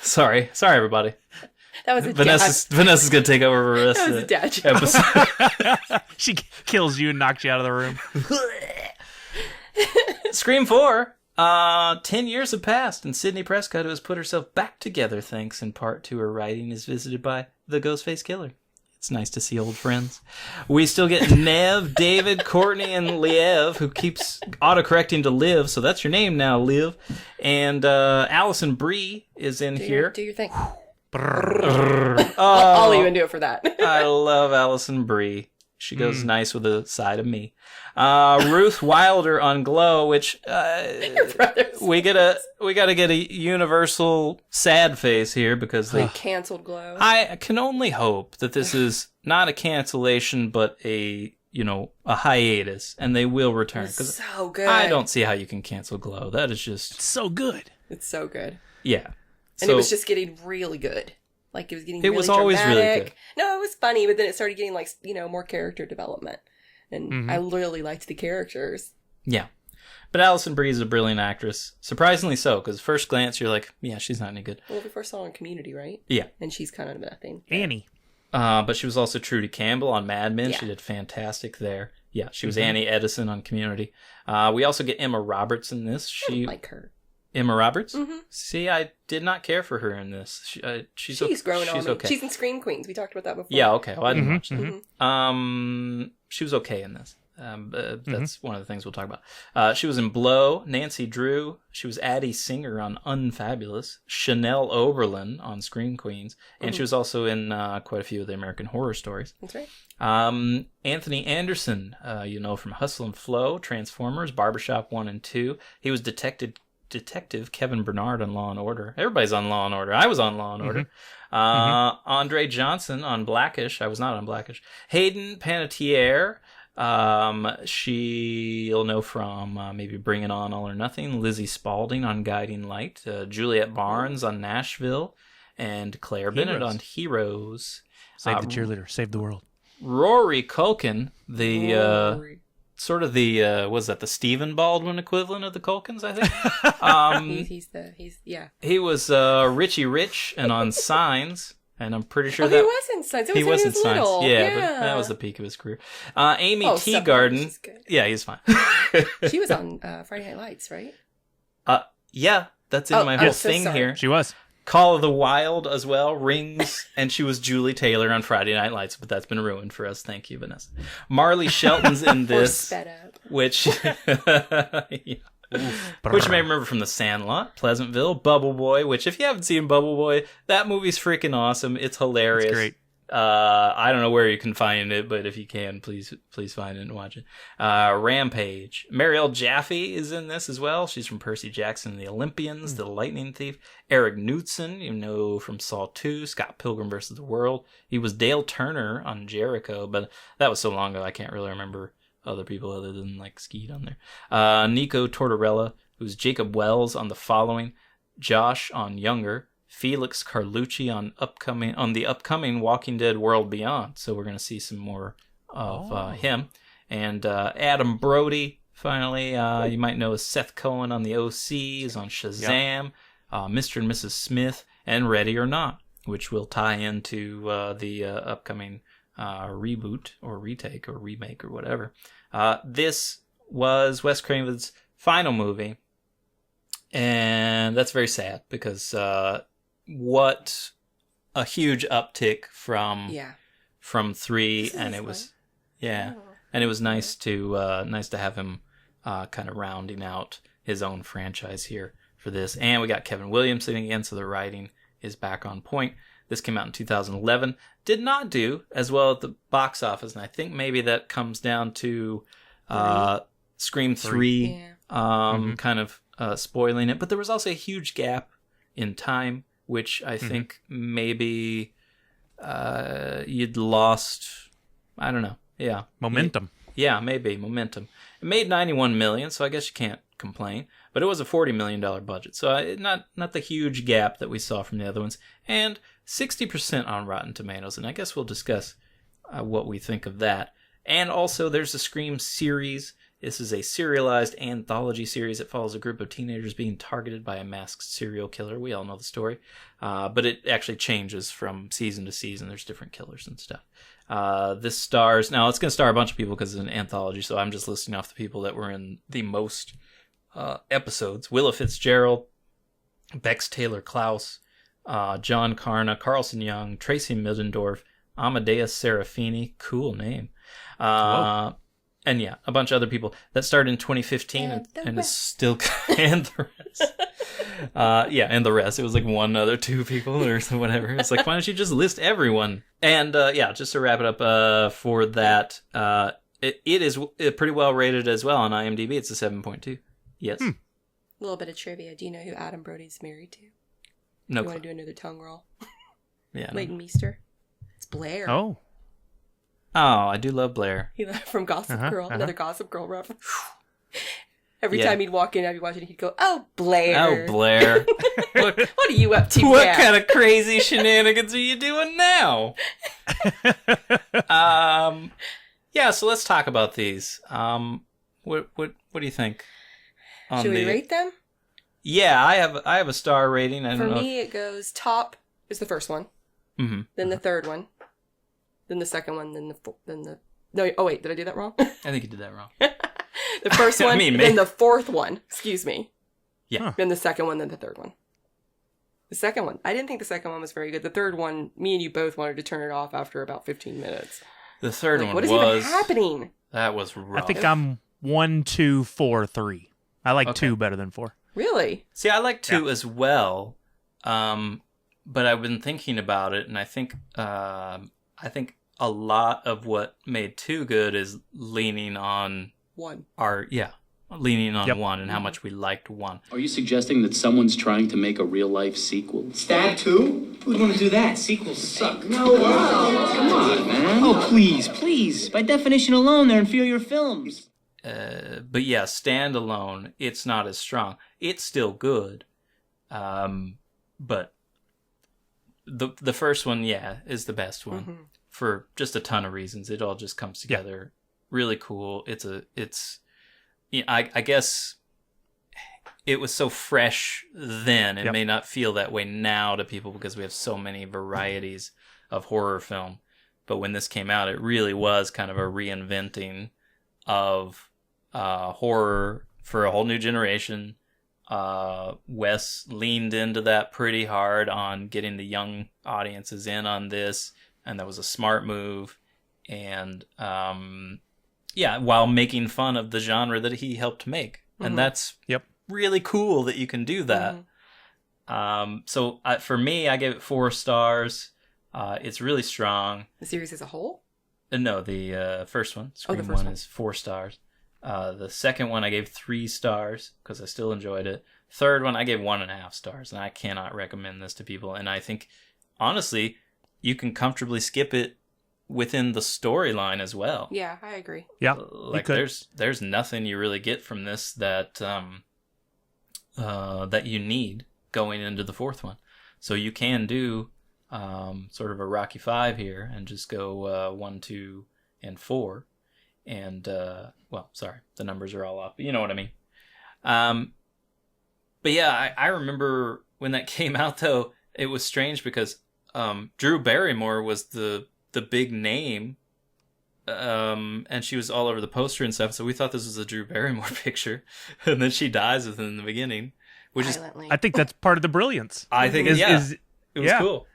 Sorry, everybody. That was a Vanessa's gonna take over for this That was a dad joke. episode. She kills you and knocks you out of the room. Scream 4. 10 years have passed, and Sidney Prescott, who has put herself back together thanks in part to her writing, is visited by the Ghostface Killer. It's nice to see old friends. We still get Nev, David, Courtney, and Liev, who keeps autocorrecting to Liv, so that's your name now, Liv. And Allison Brie is in here. Do your thing. Oh, I'll even do it for that. I love Allison Brie. She goes nice with a side of me. Ruth Wilder on Glow, which we gotta get a universal sad face here because they canceled Glow. I can only hope that this is not a cancellation, but a hiatus, and they will return. It's so good. I don't see how you can cancel Glow. That is just It's so good. It's so good. yeah. And it was just getting really good. Like it was getting. It really was always dramatic. really good. No, it was funny, but then it started getting like more character development, and I really liked the characters. Yeah. But Alison Brie is a brilliant actress. Surprisingly so, because first glance you're like, yeah, she's not any good. Well, we first saw her in Community, right? Yeah. And she's kind of nothing. Annie. But she was also Trudy Campbell on Mad Men. Yeah. She did fantastic there. Yeah, she was Annie Edison on Community. We also get Emma Roberts in this. I don't like her. Emma Roberts? Mm-hmm. See, I did not care for her in this. She's growing on me. okay. She's in Scream Queens. We talked about that before. Yeah, okay. Well, I didn't watch that. Mm-hmm. She was okay in this. That's one of the things we'll talk about. She was in Blow, Nancy Drew. She was Addie Singer on Unfabulous, Chanel Oberlin on Scream Queens, and she was also in quite a few of the American Horror Stories. That's right. Anthony Anderson, from Hustle and Flow, Transformers, Barbershop 1 and 2. He was Detective Kevin Bernard on Law and Order. Everybody's on Law and Order. I was on Law and Order. Andre Johnson on Blackish. I was not on Blackish. Hayden Panettiere. She'll know from maybe Bring It On, All or Nothing. Lizzie Spaulding on Guiding Light. Juliette Barnes on Nashville. And Claire Bennett on Heroes. Save the cheerleader. Save the world. Rory Culkin, sort of the was that the Stephen Baldwin equivalent of the Culkins, I think. He was Richie Rich and on Signs, and I'm pretty sure he was in Signs. He was in Signs. Little. Yeah, but that was the peak of his career. Amy Teagarden, yeah, he's fine. She was on Friday Night Lights, right? Yeah, that's in my whole thing here. She was. Call of the Wild as well, Rings, and she was Julie Taylor on Friday Night Lights, but that's been ruined for us. Thank you, Vanessa. Marley Shelton's in this, which you may remember from The Sandlot, Pleasantville, Bubble Boy, which if you haven't seen Bubble Boy, that movie's freaking awesome. It's hilarious. It's great. I don't know where you can find it, but if you can, please find it and watch it. Rampage. Marielle Jaffe is in this as well. She's from Percy Jackson and the Olympians, The Lightning Thief. Eric Knudsen, from Saw 2, Scott Pilgrim vs. the World. He was Dale Turner on Jericho, but that was so long ago I can't really remember other people other than Skeet on there. Nico Tortorella, who's Jacob Wells on The Following. Josh on Younger. Felix Carlucci on the upcoming Walking Dead World Beyond. So we're going to see some more of him. And Adam Brody, finally, you might know as Seth Cohen on the OC, is on Shazam, Mr. and Mrs. Smith, and Ready or Not, which will tie into the upcoming reboot or retake or remake or whatever. This was Wes Craven's final movie. And that's very sad because what a huge uptick from 3, and it was and it was nice to have him kind of rounding out his own franchise here for this. And we got Kevin Williamson again, so the writing is back on point. This came out in 2011. Did not do as well at the box office, and I think maybe that comes down to Scream 3 kind of spoiling it. But there was also a huge gap in time, which I think maybe you'd lost, I don't know. Yeah. Momentum. Yeah, maybe. Momentum. It made $91 million, so I guess you can't complain. But it was a $40 million budget, so not the huge gap that we saw from the other ones. And 60% on Rotten Tomatoes, and I guess we'll discuss what we think of that. And also, there's a Scream series. This is a serialized anthology series that follows a group of teenagers being targeted by a masked serial killer. We all know the story. But it actually changes from season to season. There's different killers and stuff. This stars... Now, it's going to star a bunch of people because it's an anthology, so I'm just listing off the people that were in the most episodes. Willa Fitzgerald, Bex Taylor Klaus, John Carna, Carlson Young, Tracy Middendorf, Amadeus Serafini. Cool name. And yeah, a bunch of other people that started in 2015 and is still and the rest. Yeah, and the rest. It was like one other two people or whatever. It's like, why don't you just list everyone? And yeah, just to wrap it up for that, it is pretty well rated as well on IMDb. It's a 7.2. Yes. A little bit of trivia. Do you know who Adam Brody's married to? No. You want to do another tongue roll? Yeah. Leighton Meester. It's Blair. Oh. Oh, I do love Blair. He from Gossip Girl. Another Gossip Girl reference. Every Yeah. time he'd walk in, I'd be watching, he'd go, "Oh, Blair. Oh, Blair. What are you up to What now?" kind of crazy shenanigans are you doing now? Yeah, so let's talk about these. What do you think? Should we rate them? Yeah, I have a star rating. I For don't know. me, it goes top is the first one, then the third one, then the second one, then the no. Oh wait, did I do that wrong? I think you did that wrong. The first one, I mean, then the fourth one. Excuse me. Yeah. Then the second one, then the third one. The second one, I didn't think the second one was very good. The third one, me and you both wanted to turn it off after about 15 minutes. The third Like, one what is was even happening? That was rough. I think I'm 1, 2, 4, 3. I like 2 better than 4. Really? See, I like 2 as well, but I've been thinking about it, and I think a lot of what made 2 good is leaning on One. leaning on 1 and how much we liked 1. Are you suggesting that someone's trying to make a real-life sequel? Stab 2? Who'd want to do that? Sequels suck. No, come on, man. Oh, please. By definition alone, they're inferior films. But yeah, standalone, it's not as strong. It's still good, but the first one, is the best one for just a ton of reasons. It all just comes together really cool. I guess it was so fresh then. It may not feel that way now to people because we have so many varieties of horror film. But when this came out, it really was kind of a reinventing of horror for a whole new generation. Wes leaned into that pretty hard on getting the young audiences in on this, and that was a smart move. And while making fun of the genre that he helped make, and that's really cool that you can do that. So for me, I gave it 4 stars. It's really strong. The series as a whole? No, the first one, Scream the first 1, one. is 4 stars. The second one I gave 3 stars because I still enjoyed it. Third one I gave 1.5 stars, and I cannot recommend this to people. And I think, honestly, you can comfortably skip it within the storyline as well. Yeah, I agree. Yeah, like there's nothing you really get from this that that you need going into the fourth one. So you can do sort of a Rocky 5 here and just go 1, 2, and 4. And well, sorry, the numbers are all off, but you know what I mean. But yeah, I remember when that came out though, it was strange because Drew Barrymore was the big name, and she was all over the poster and stuff. So we thought this was a Drew Barrymore picture, and then she dies within the beginning, which Violently. I think that's part of the brilliance. I think it was cool.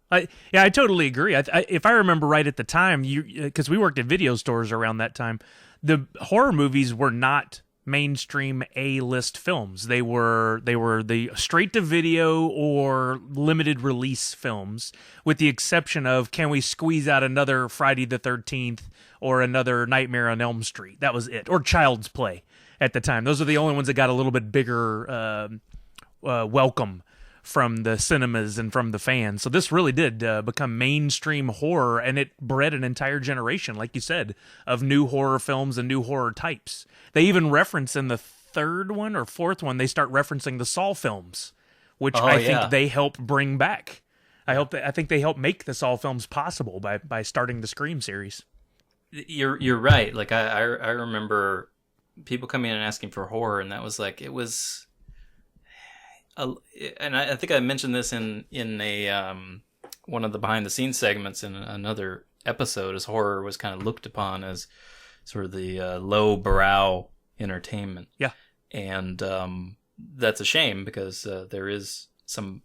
I totally agree. If I remember right at the time, because we worked at video stores around that time, the horror movies were not mainstream A-list films. They were the straight to video or limited release films, with the exception of can we squeeze out another Friday the 13th or another Nightmare on Elm Street. That was it. Or Child's Play at the time. Those are the only ones that got a little bit bigger welcome from the cinemas and from the fans. So this really did become mainstream horror, and it bred an entire generation, like you said, of new horror films and new horror types. They even reference in the third one or fourth one, they start referencing the Saw films, which I think they help bring back. I think they help make the Saw films possible by starting the Scream series. You're right. Like I remember people coming in and asking for horror, and that was like, it was... and I think I mentioned this in a one of the behind the scenes segments in another episode, as horror was kind of looked upon as sort of the low brow entertainment. Yeah, and that's a shame because there is some.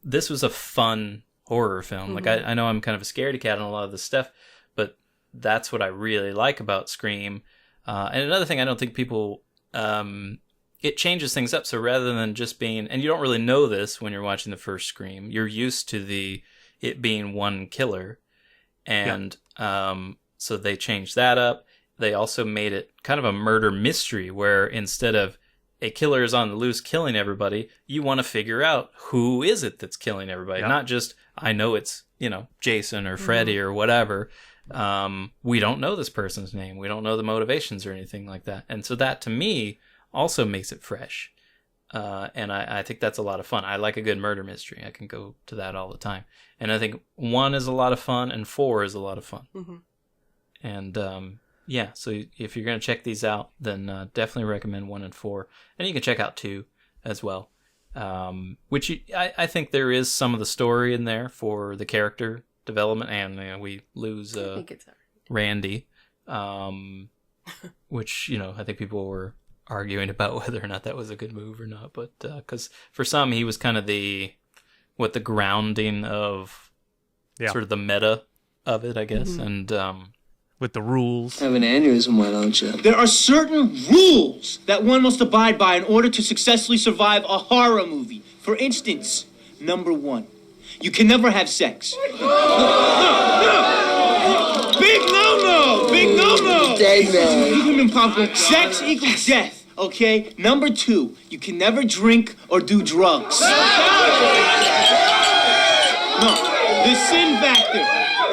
This was a fun horror film. Mm-hmm. Like I know I'm kind of a scaredy cat on a lot of this stuff, but that's what I really like about Scream. And another thing I don't think people it changes things up. So rather than just being, and you don't really know this when you're watching the first Scream, you're used to it being one killer. And so they changed that up. They also made it kind of a murder mystery where instead of a killer is on the loose killing everybody, you want to figure out who is it that's killing everybody. Not just, I know it's, Jason or Freddy or whatever. We don't know this person's name. We don't know the motivations or anything like that. And so that, to me, also makes it fresh. And I think that's a lot of fun. I like a good murder mystery. I can go to that all the time. And I think 1 is a lot of fun and 4 is a lot of fun. Mm-hmm. And so if you're going to check these out, then definitely recommend 1 and 4. And you can check out 2 as well. Which I think there is some of the story in there for the character development. And we lose Randy, which, I think people were arguing about whether or not that was a good move or not, but because for some he was kind of the grounding of sort of the meta of it, I guess. Mm-hmm. And with the rules. Have an aneurysm, why don't you? There are certain rules that one must abide by in order to successfully survive a horror movie. For instance, number 1, you can never have sex. No. Big no-no! Big no-no! Human popcorn. Sex equals death, okay? Number 2, you can never drink or do drugs. No, the sin factor.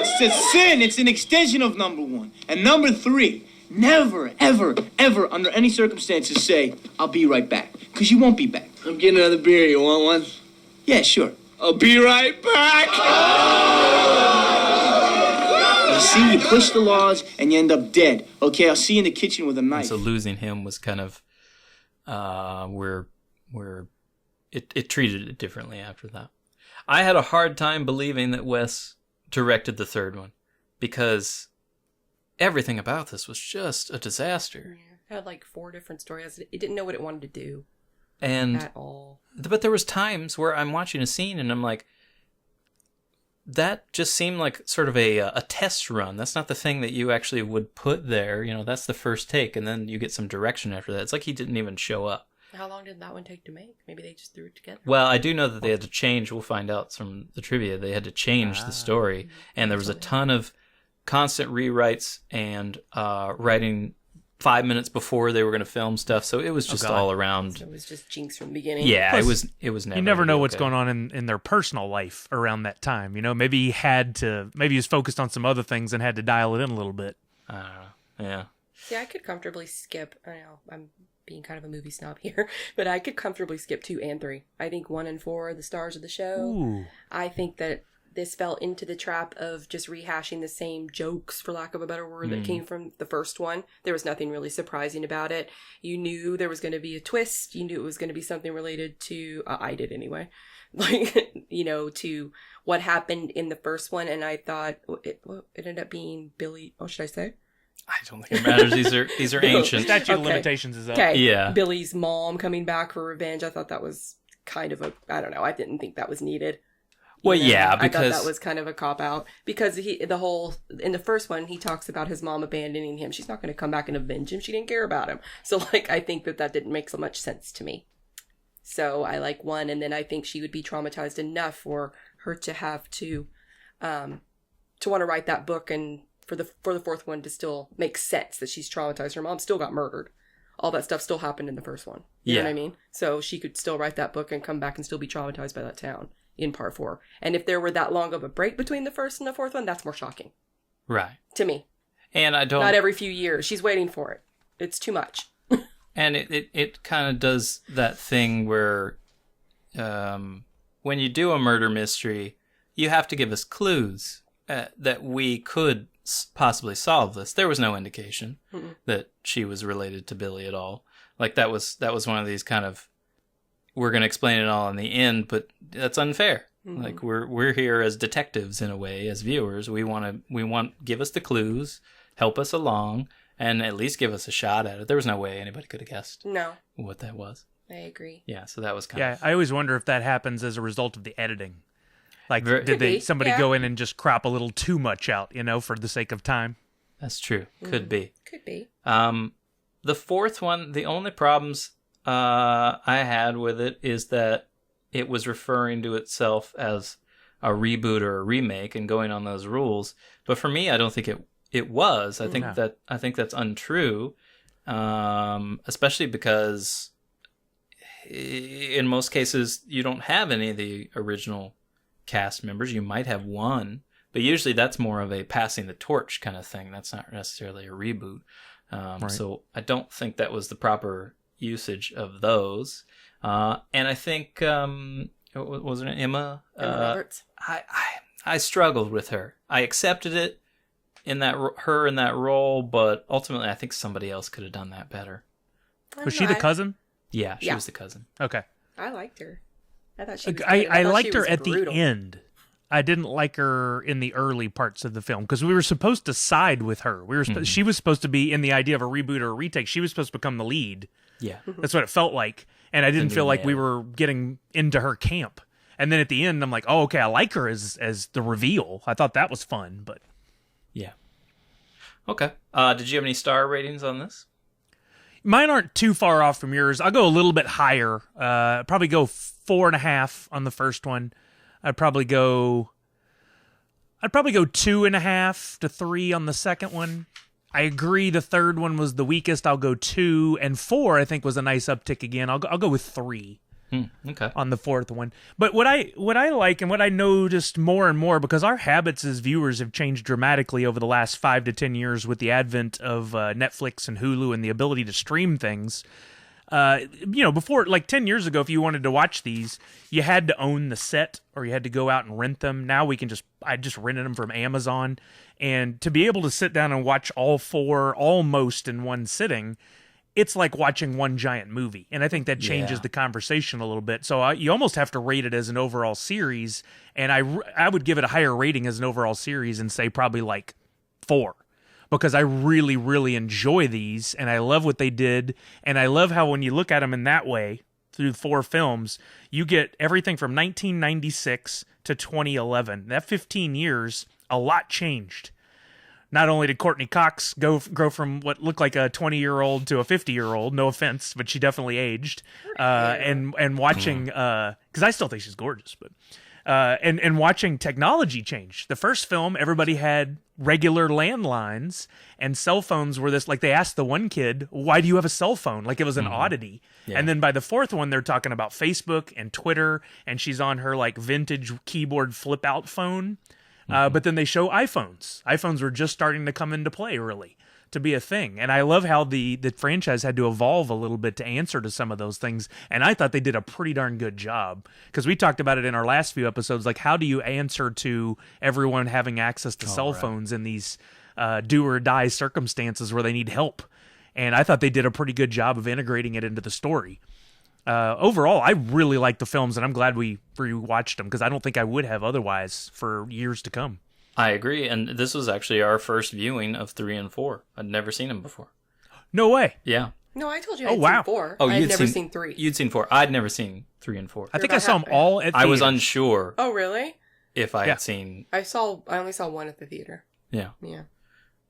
It's a sin. It's an extension of number 1. And number 3, never, ever, ever, under any circumstances say, I'll be right back. Because you won't be back. I'm getting another beer. You want one? Yeah, sure. I'll be right back. You see, you push the laws and you end up dead. Okay, I'll see you in the kitchen with a knife. And so losing him was kind of where it treated it differently after that. I had a hard time believing that Wes directed the third one because everything about this was just a disaster. Yeah, it had like 4 different stories. It didn't know what it wanted to do at all. But there was times where I'm watching a scene and I'm like, that just seemed like sort of a test run. That's not the thing that you actually would put there. That's the first take, and then you get some direction after that. It's like he didn't even show up. How long did that one take to make? Maybe they just threw it together. Well, I do know that they had to change. We'll find out from the trivia. They had to change the story, and there was a ton of constant rewrites and writing 5 minutes before they were going to film stuff. So it was just all around. So it was just jinx from the beginning. Yeah, Plus, it was never. You never know what's going on in their personal life around that time. Maybe he was focused on some other things and had to dial it in a little bit. I don't know. Yeah. See, I could comfortably skip. I know I'm being kind of a movie snob here, but I could comfortably skip 2 and 3. I think 1 and 4 are the stars of the show. Ooh. I think that this fell into the trap of just rehashing the same jokes, for lack of a better word, that came from the first one. There was nothing really surprising about it. You knew there was going to be a twist. You knew it was going to be something related to, I did anyway, to what happened in the first one. And I thought it ended up being Billy. Oh, should I say? I don't think it matters. These are ancient. Statute of limitations is up. Okay. Yeah. Billy's mom coming back for revenge. I thought that was kind of I don't know. I didn't think that was needed. Well, yeah, because I thought that was kind of a cop out because in the first one he talks about his mom abandoning him. She's not going to come back and avenge him. She didn't care about him. So I think that didn't make so much sense to me. So I like 1, and then I think she would be traumatized enough for her to have to want to write that book, and for the 4th one to still make sense that she's traumatized. Her mom still got murdered. All that stuff still happened in the first one. You know what I mean? So she could still write that book and come back and still be traumatized by that town in part 4. And if there were that long of a break between the first and the 4th one, that's more shocking. Right. To me. And I don't... Not every few years. She's waiting for it. It's too much. And it kind of does that thing where when you do a murder mystery, you have to give us clues that we could possibly solve this. There was no indication that she was related to Billy at all. Like that was one of these kind of, we're going to explain it all in the end, but that's unfair. Mm-hmm. Like we're here as detectives in a way, as viewers. We want give us the clues, help us along, and at least give us a shot at it. There was no way anybody could have guessed what that was. I agree. Yeah, so that was kind of... I always wonder if that happens as a result of the editing. Like, did somebody go in and just crop a little too much out, for the sake of time? That's true. Could be. Could be. The 4th one, the only problems I had with it is that it was referring to itself as a reboot or a remake and going on those rules. But for me, I don't think it was. I think that's untrue, especially because in most cases you don't have any of the original cast members. You might have one, but usually that's more of a passing the torch kind of thing. That's not necessarily a reboot. So I don't think that was the proper usage of those. And I think was it Emma Roberts? I struggled with her. I accepted it in that role, but ultimately I think somebody else could have done that better. Was she the cousin? Yeah, she was the cousin. Okay. I liked her. I thought she was I liked her at the end. I didn't like her in the early parts of the film because we were supposed to side with her. She was supposed to be in the idea of a reboot or a retake. She was supposed to become the lead. Yeah. That's what it felt like. And I didn't feel like we were getting into her camp. And then at the end, I'm like, oh, okay, I like her as the reveal. I thought that was fun, but... Yeah. Okay. Did you have any star ratings on this? Mine aren't too far off from yours. I'll go a little bit higher. Probably go 4.5 on the first one. I'd probably go 2.5 to 3 on the second one. I agree the third one was the weakest. I'll go 2, and 4 I think was a nice uptick again. I'll go with 3. Okay. On the fourth one. But what I like and what I noticed more and more, because our habits as viewers have changed dramatically over the last 5 to 10 years with the advent of Netflix and Hulu and the ability to stream things. Before, like 10 years ago, if you wanted to watch these, you had to own the set or you had to go out and rent them. Now I just rented them from Amazon. And to be able to sit down and watch all 4 almost in one sitting, it's like watching one giant movie. And I think that changes the conversation a little bit. So you almost have to rate it as an overall series. And I would give it a higher rating as an overall series and say probably like 4. Because I really, really enjoy these, and I love what they did, and I love how when you look at them in that way, through 4 films, you get everything from 1996 to 2011. That 15 years, a lot changed. Not only did Courtney Cox grow from what looked like a 20-year-old to a 50-year-old, no offense, but she definitely aged. And watching, because I still think she's gorgeous, but and watching technology change. The first film, everybody had regular landlines, and cell phones were this, like they asked the one kid, why do you have a cell phone? Like it was an oddity. Yeah. And then by the fourth one, they're talking about Facebook and Twitter, and she's on her like vintage keyboard flip out phone. But then they show iPhones. iPhones were just starting to come into play, really, to be a thing. And I love how the franchise had to evolve a little bit to answer to some of those things. And I thought they did a pretty darn good job. Because we talked about it in our last few episodes, like how do you answer to everyone having access to cell phones in these do or die circumstances where they need help? And I thought they did a pretty good job of integrating it into the story. Overall, I really like the films, and I'm glad we rewatched them because I don't think I would have otherwise for years to come. I agree, and this was actually our first viewing of 3 and 4. I'd never seen them before. No way. Yeah. No, I told you I'd seen 4. Oh, I'd never seen 3. You'd seen 4. I'd never seen 3 and 4. I think I saw them all at theaters. I was unsure. Oh, really? If I had seen... I only saw 1 at the theater. Yeah. Yeah.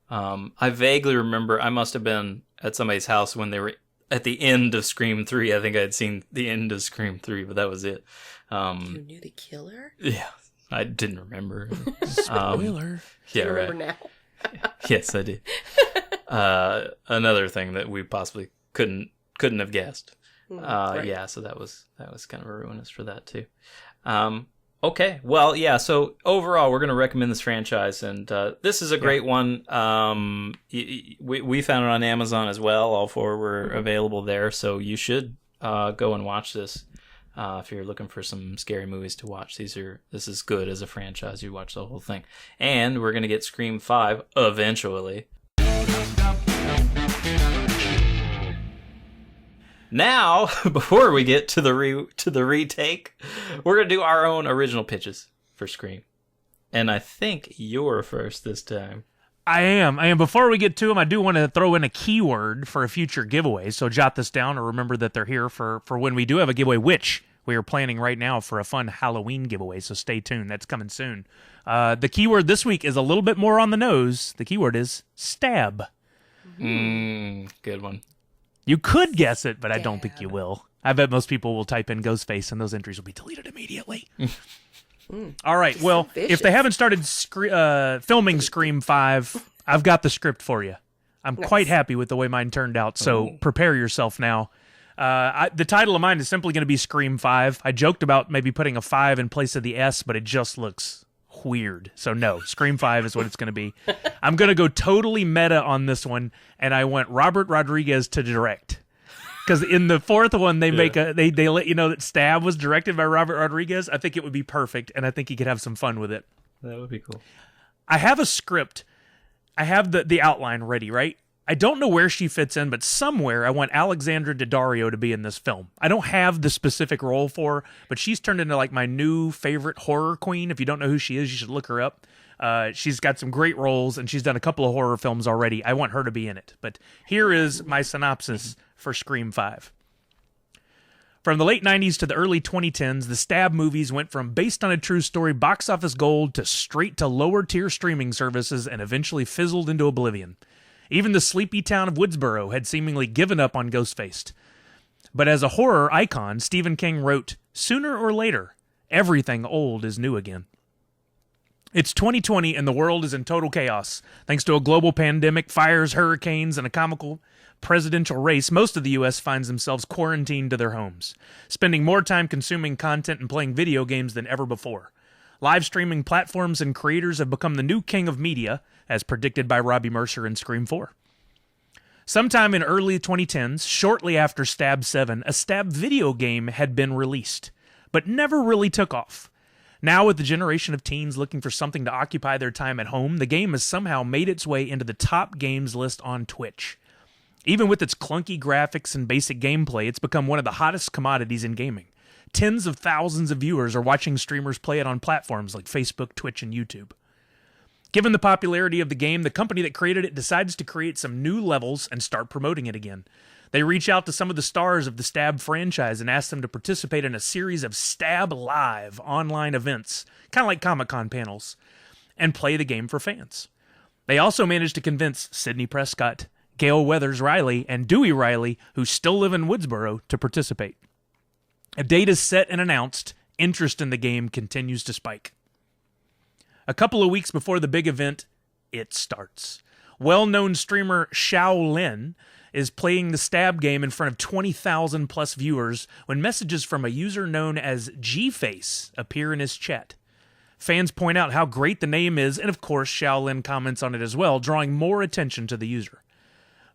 I vaguely remember I must have been at somebody's house when they were at the end of Scream 3. I think I had seen the end of Scream 3, but that was it. You knew the killer? Yeah. I didn't remember. Spoiler. Yeah, you remember now? Yes, I did. Another thing that we possibly couldn't have guessed. Right. Yeah, so that was kind of ruinous for that too. Okay, well, yeah. So overall, we're going to recommend this franchise, and this is a great one. We found it on Amazon as well. All 4 were available there, so you should go and watch this if you're looking for some scary movies to watch. This is good as a franchise. You watch the whole thing, and we're going to get Scream 5 eventually. Now, before we get to the retake, we're going to do our own original pitches for Scream. And I think you're first this time. I am. Before we get to them, I do want to throw in a keyword for a future giveaway. So jot this down or remember that they're here for when we do have a giveaway, which we are planning right now for a fun Halloween giveaway. So stay tuned. That's coming soon. The keyword this week is a little bit more on the nose. The keyword is stab. Good one. You could guess it, but I don't think you will. I bet most people will type in Ghostface and those entries will be deleted immediately. All right. Well, if they haven't started filming Scream 5, I've got the script for you. I'm quite happy with the way mine turned out, so prepare yourself now. The title of mine is simply going to be Scream 5. I joked about maybe putting a 5 in place of the S, but it just looks weird. So no, Scream 5 is what it's going to be. I'm going to go totally meta on this one, and I want Robert Rodriguez to direct. Because in the fourth one, they make they let you know that Stab was directed by Robert Rodriguez. I think it would be perfect, and I think he could have some fun with it. That would be cool. I have a script. I have the outline ready, right? I don't know where she fits in, but somewhere I want Alexandra Daddario to be in this film. I don't have the specific role for her, but she's turned into like my new favorite horror queen. If you don't know who she is, you should look her up. She's got some great roles, and she's done a couple of horror films already. I want her to be in it. But here is my synopsis for Scream 5. From the late 90s to the early 2010s, the Stab movies went from based on a true story box office gold to straight to lower-tier streaming services and eventually fizzled into oblivion. Even the sleepy town of Woodsboro had seemingly given up on Ghostface. But as a horror icon, Stephen King wrote, "Sooner or later, everything old is new again." It's 2020 and the world is in total chaos. Thanks to a global pandemic, fires, hurricanes, and a comical presidential race, most of the U.S. finds themselves quarantined to their homes, spending more time consuming content and playing video games than ever before. Live streaming platforms and creators have become the new king of media, as predicted by Robbie Mercer in Scream 4. Sometime in early 2010s, shortly after Stab 7, a Stab video game had been released, but never really took off. Now, with the generation of teens looking for something to occupy their time at home, the game has somehow made its way into the top games list on Twitch. Even with its clunky graphics and basic gameplay, it's become one of the hottest commodities in gaming. Tens of thousands of viewers are watching streamers play it on platforms like Facebook, Twitch, and YouTube. Given the popularity of the game, the company that created it decides to create some new levels and start promoting it again. They reach out to some of the stars of the Stab franchise and ask them to participate in a series of Stab Live online events, kind of like Comic-Con panels, and play the game for fans. They also managed to convince Sidney Prescott, Gail Weathers Riley, and Dewey Riley, who still live in Woodsboro, to participate. A date is set and announced. Interest in the game continues to spike. A couple of weeks before the big event, it starts. Well-known streamer Xiao Lin is playing the Stab game in front of 20,000 plus viewers when messages from a user known as G-Face appear in his chat. Fans point out how great the name is, and of course Xiao Lin comments on it as well, drawing more attention to the user.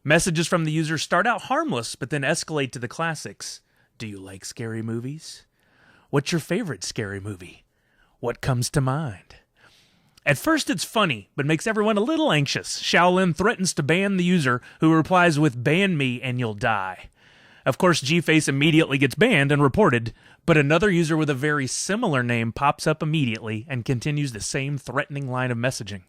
Messages from the user start out harmless, but then escalate to the classics. Do you like scary movies? What's your favorite scary movie? What comes to mind? At first it's funny, but makes everyone a little anxious. Xiao Lin threatens to ban the user, who replies with, "Ban me and you'll die." Of course, G-Face immediately gets banned and reported, but another user with a very similar name pops up immediately and continues the same threatening line of messaging.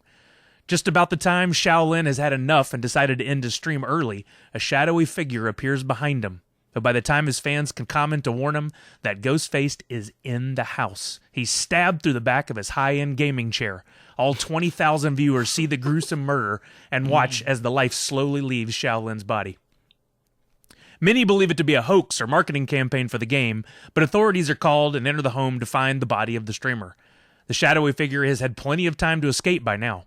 Just about the time Xiao Lin has had enough and decided to end his stream early, a shadowy figure appears behind him. But by the time his fans can comment to warn him that Ghostface is in the house, he's stabbed through the back of his high-end gaming chair. All 20,000 viewers see the gruesome murder and watch as the life slowly leaves Xiao Lin's body. Many believe it to be a hoax or marketing campaign for the game, but authorities are called and enter the home to find the body of the streamer. The shadowy figure has had plenty of time to escape by now.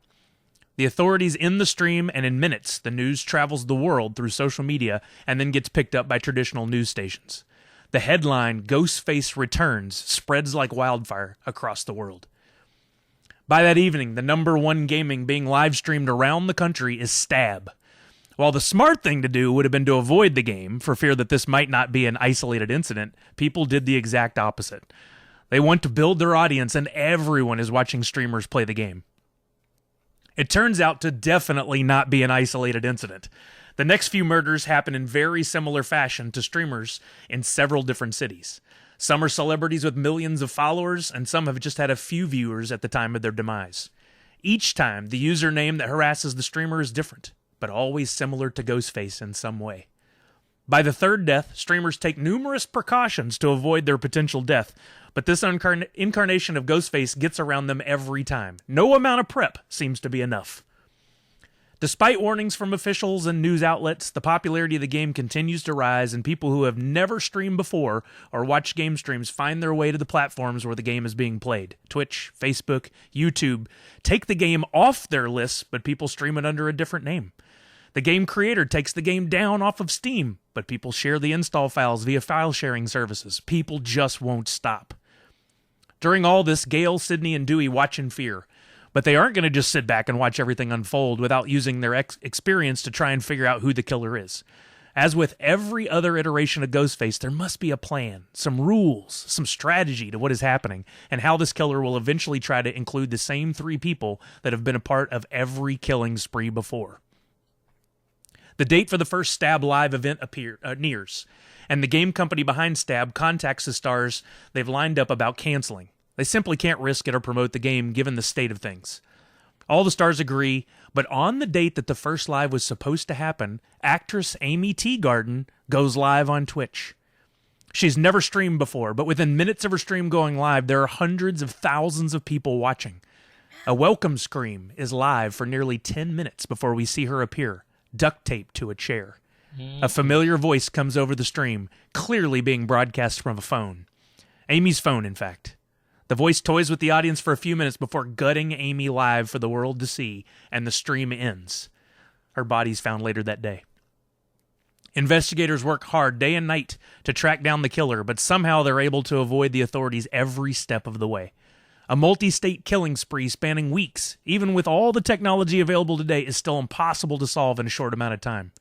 The authorities end the stream, and in minutes, the news travels the world through social media and then gets picked up by traditional news stations. The headline, "Ghostface Returns," spreads like wildfire across the world. By that evening, the number one gaming being live-streamed around the country is Stab. While the smart thing to do would have been to avoid the game, for fear that this might not be an isolated incident, people did the exact opposite. They want to build their audience, and everyone is watching streamers play the game. It turns out to definitely not be an isolated incident. The next few murders happen in very similar fashion to streamers in several different cities. Some are celebrities with millions of followers, and some have just had a few viewers at the time of their demise. Each time, the username that harasses the streamer is different, but always similar to Ghostface in some way. By the third death, streamers take numerous precautions to avoid their potential death, but this incarnation of Ghostface gets around them every time. No amount of prep seems to be enough. Despite warnings from officials and news outlets, the popularity of the game continues to rise, and people who have never streamed before or watched game streams find their way to the platforms where the game is being played. Twitch, Facebook, YouTube take the game off their lists, but people stream it under a different name. The game creator takes the game down off of Steam, but people share the install files via file sharing services. People just won't stop. During all this, Gale, Sydney, and Dewey watch in fear. But they aren't going to just sit back and watch everything unfold without using their experience to try and figure out who the killer is. As with every other iteration of Ghostface, there must be a plan, some rules, some strategy to what is happening, and how this killer will eventually try to include the same 3 people that have been a part of every killing spree before. The date for the first Stab Live event nears, and the game company behind Stab contacts the stars they've lined up about canceling. They simply can't risk it or promote the game given the state of things. All the stars agree, but on the date that the first live was supposed to happen, actress Amy Teagarden goes live on Twitch. She's never streamed before, but within minutes of her stream going live, there are hundreds of thousands of people watching. A welcome scream is live for nearly 10 minutes before we see her appear, duct taped to a chair. A familiar voice comes over the stream, clearly being broadcast from a phone. Amy's phone, in fact. The voice toys with the audience for a few minutes before gutting Amy live for the world to see, and the stream ends. Her body's found later that day. Investigators work hard day and night to track down the killer, but somehow they're able to avoid the authorities every step of the way. A multi-state killing spree spanning weeks, even with all the technology available today, is still impossible to solve in a short amount of time.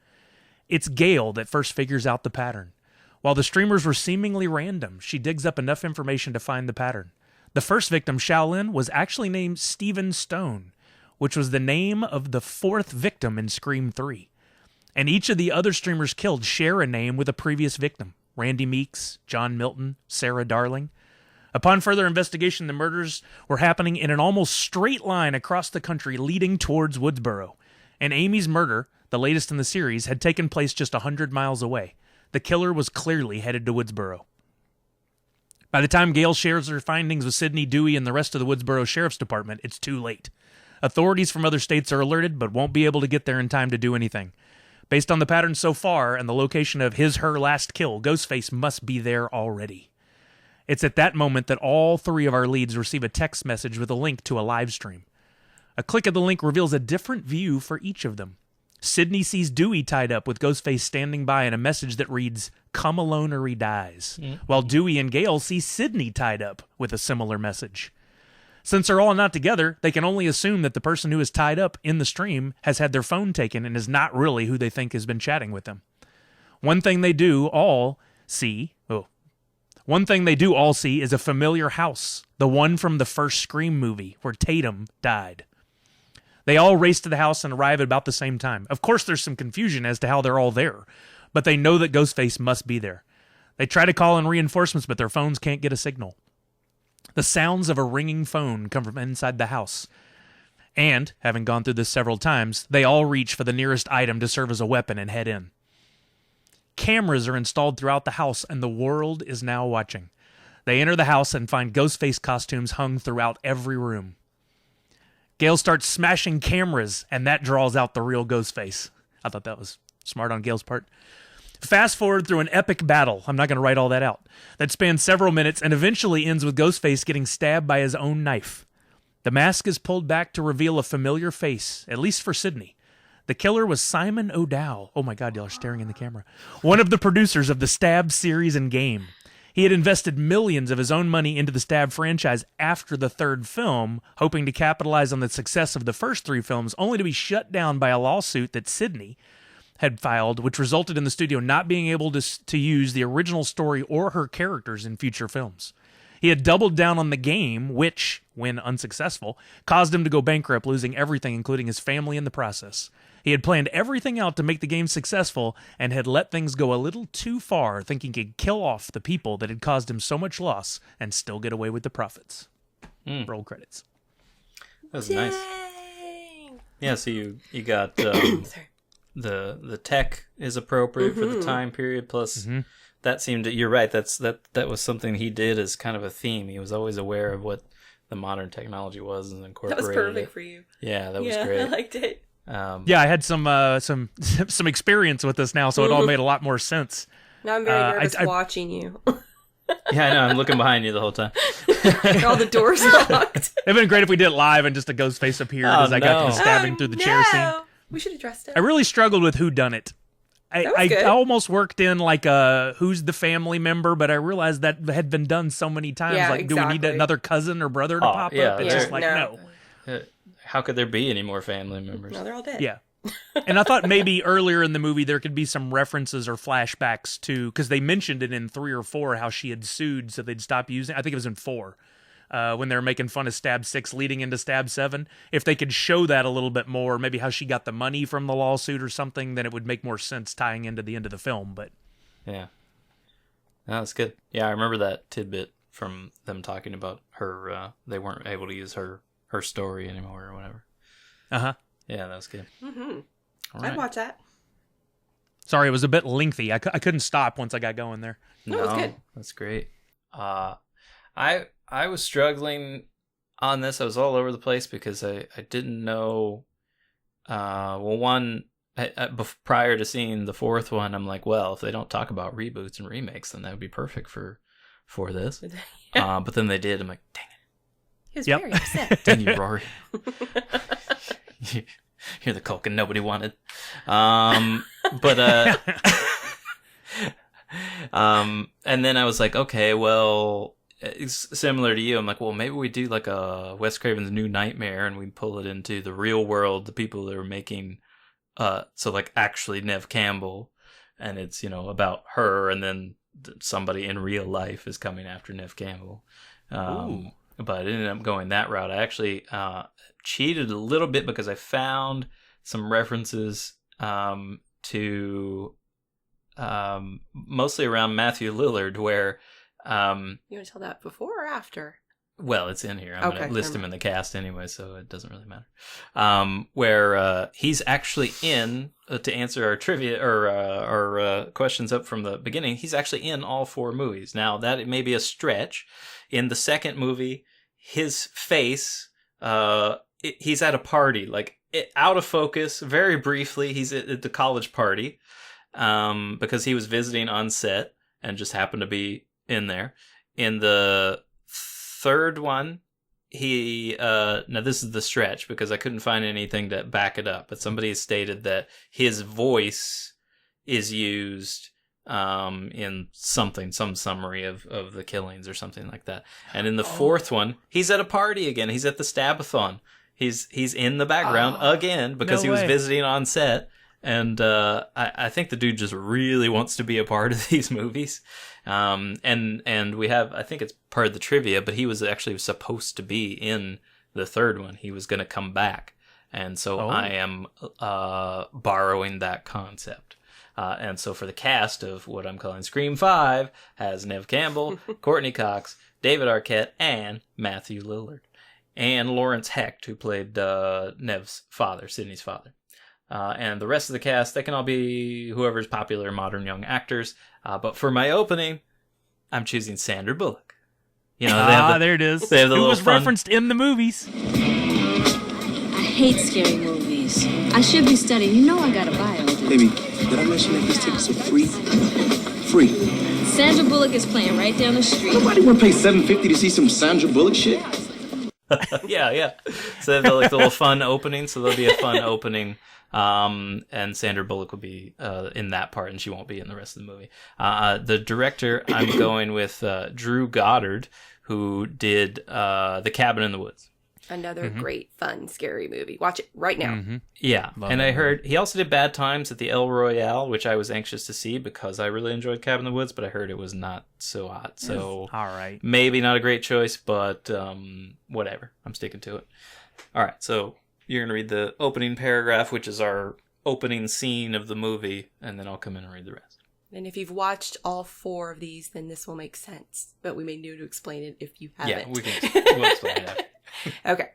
It's Gale that first figures out the pattern. While the streamers were seemingly random, she digs up enough information to find the pattern. The first victim, Shaolin, was actually named Stephen Stone, which was the name of the 4th victim in Scream 3. And each of the other streamers killed share a name with a previous victim: Randy Meeks, John Milton, Sarah Darling. Upon further investigation, the murders were happening in an almost straight line across the country leading towards Woodsboro. And Amy's murder, the latest in the series, had taken place just 100 miles away. The killer was clearly headed to Woodsboro. By the time Gale shares her findings with Sydney, Dewey, and the rest of the Woodsboro Sheriff's Department, it's too late. Authorities from other states are alerted, but won't be able to get there in time to do anything. Based on the pattern so far and the location of her last kill, Ghostface must be there already. It's at that moment that all 3 of our leads receive a text message with a link to a live stream. A click of the link reveals a different view for each of them. Sydney sees Dewey tied up with Ghostface standing by and a message that reads, "Come alone or he dies," while Dewey and Gale see Sydney tied up with a similar message. Since they're all not together, they can only assume that the person who is tied up in the stream has had their phone taken and is not really who they think has been chatting with them. One thing they do all see is a familiar house, the one from the first Scream movie where Tatum died. They all race to the house and arrive at about the same time. Of course, there's some confusion as to how they're all there, but they know that Ghostface must be there. They try to call in reinforcements, but their phones can't get a signal. The sounds of a ringing phone come from inside the house. And, having gone through this several times, they all reach for the nearest item to serve as a weapon and head in. Cameras are installed throughout the house, and the world is now watching. They enter the house and find Ghostface costumes hung throughout every room. Gale starts smashing cameras, and that draws out the real Ghostface. I thought that was smart on Gale's part. Fast forward through an epic battle, I'm not going to write all that out, that spans several minutes and eventually ends with Ghostface getting stabbed by his own knife. The mask is pulled back to reveal a familiar face, at least for Sydney. The killer was Simon O'Dowd. Oh my God, y'all are staring in the camera. One of the producers of the Stab series and game. He had invested millions of his own money into the Stab franchise after the 3rd film, hoping to capitalize on the success of the first 3 films, only to be shut down by a lawsuit that Sydney had filed, which resulted in the studio not being able to use the original story or her characters in future films. He had doubled down on the game, which, when unsuccessful, caused him to go bankrupt, losing everything, including his family in the process. He had planned everything out to make the game successful and had let things go a little too far, thinking he could kill off the people that had caused him so much loss and still get away with the profits. Roll credits. That was nice. Yeah, so you got the tech is appropriate for the time period, plus that seemed you're right, that was something he did as kind of a theme. He was always aware of what the modern technology was and incorporated That was perfect it. for you. Yeah, that was great. I liked it. Yeah, I had some experience with this now, so it all made a lot more sense. Now I'm very nervous watching you. Yeah, I know. I'm looking behind you the whole time. All the doors locked. It'd been great if we did it live and just a ghost face appeared as I got to the stabbing through the chair scene. We should have dressed it. I really struggled with who done it. I almost worked in like who's the family member, but I realized that had been done so many times. Yeah, like, do we need another cousin or brother to pop up? It's just like, no. How could there be any more family members? No, they're all dead. Yeah. And I thought maybe earlier in the movie there could be some references or flashbacks to, because they mentioned it in 3 or 4 how she had sued, so they'd stop using. I think it was in 4 when they were making fun of Stab 6 leading into Stab 7. If they could show that a little bit more, maybe how she got the money from the lawsuit or something, then it would make more sense tying into the end of the film. But yeah, no, that's good. Yeah, I remember that tidbit from them talking about her. They weren't able to use her story anymore or whatever. Yeah, that was good. Mm-hmm. Right. I'd watch that. Sorry, it was a bit lengthy. I couldn't stop once I got going there. No, it was good. That's great. I was struggling on this. I was all over the place because I didn't know. Prior to seeing the 4th one, I'm like, well, if they don't talk about reboots and remakes, then that would be perfect for this. But then they did. I'm like, dang it. He was very upset. Dang you, Rory. You're the Culkin nobody wanted. And then I was like, okay, well, it's similar to you. I'm like, well, maybe we do like a Wes Craven's New Nightmare and we pull it into the real world, the people that are making, so like actually Neve Campbell, and it's, about her, and then somebody in real life is coming after Neve Campbell. But I ended up going that route. I actually cheated a little bit because I found some references to mostly around Matthew Lillard, where you want to tell that before or after? Well, it's in here. I'm going to list him in the cast anyway, so it doesn't really matter. Where he's actually in, to answer our trivia or our questions up from the beginning, he's actually in all 4 movies. Now, that may be a stretch. In the second movie, his face, he's at a party, like out of focus, very briefly. He's at the college party because he was visiting on set and just happened to be in there. In the 3rd one, now this is the stretch because I couldn't find anything to back it up, but somebody has stated that his voice is used in some summary of the killings or something like that. And in the 4th one, he's at a party again. He's at the Stabathon. He's in the background again because he was visiting on set. And I think the dude just really wants to be a part of these movies. And we have, I think it's part of the trivia, but he was actually supposed to be in the 3rd one. He was going to come back. And so I am borrowing that concept. And so for the cast of what I'm calling Scream 5 has Neve Campbell, Courtney Cox, David Arquette, and Matthew Lillard. And Lawrence Hecht, who played Neve's father, Sydney's father. And the rest of the cast, they can all be whoever's popular modern young actors. But for my opening, I'm choosing Sandra Bullock. There it is. They have the Who little was referenced in the movies. I hate scary movies. I should be studying. I got a bio. Baby, did I mention that these tickets are free? Free. Sandra Bullock is playing right down the street. Nobody would pay $7.50 to see some Sandra Bullock shit. Yeah. So they have like the little fun opening. So there'll be a fun opening. And Sandra Bullock will be in that part, and she won't be in the rest of the movie. The director, I'm going with Drew Goddard, who did The Cabin in the Woods. Another great, fun, scary movie. Watch it right now. Yeah, and I heard he also did Bad Times at the El Royale, which I was anxious to see because I really enjoyed Cabin in the Woods, but I heard it was not so hot. So all right, maybe not a great choice, but whatever. I'm sticking to it. All right, so you're going to read the opening paragraph, which is our opening scene of the movie, and then I'll come in and read the rest. And if you've watched all 4 of these, then this will make sense. But we may need to explain it if you haven't. Yeah, we'll explain it after. Okay.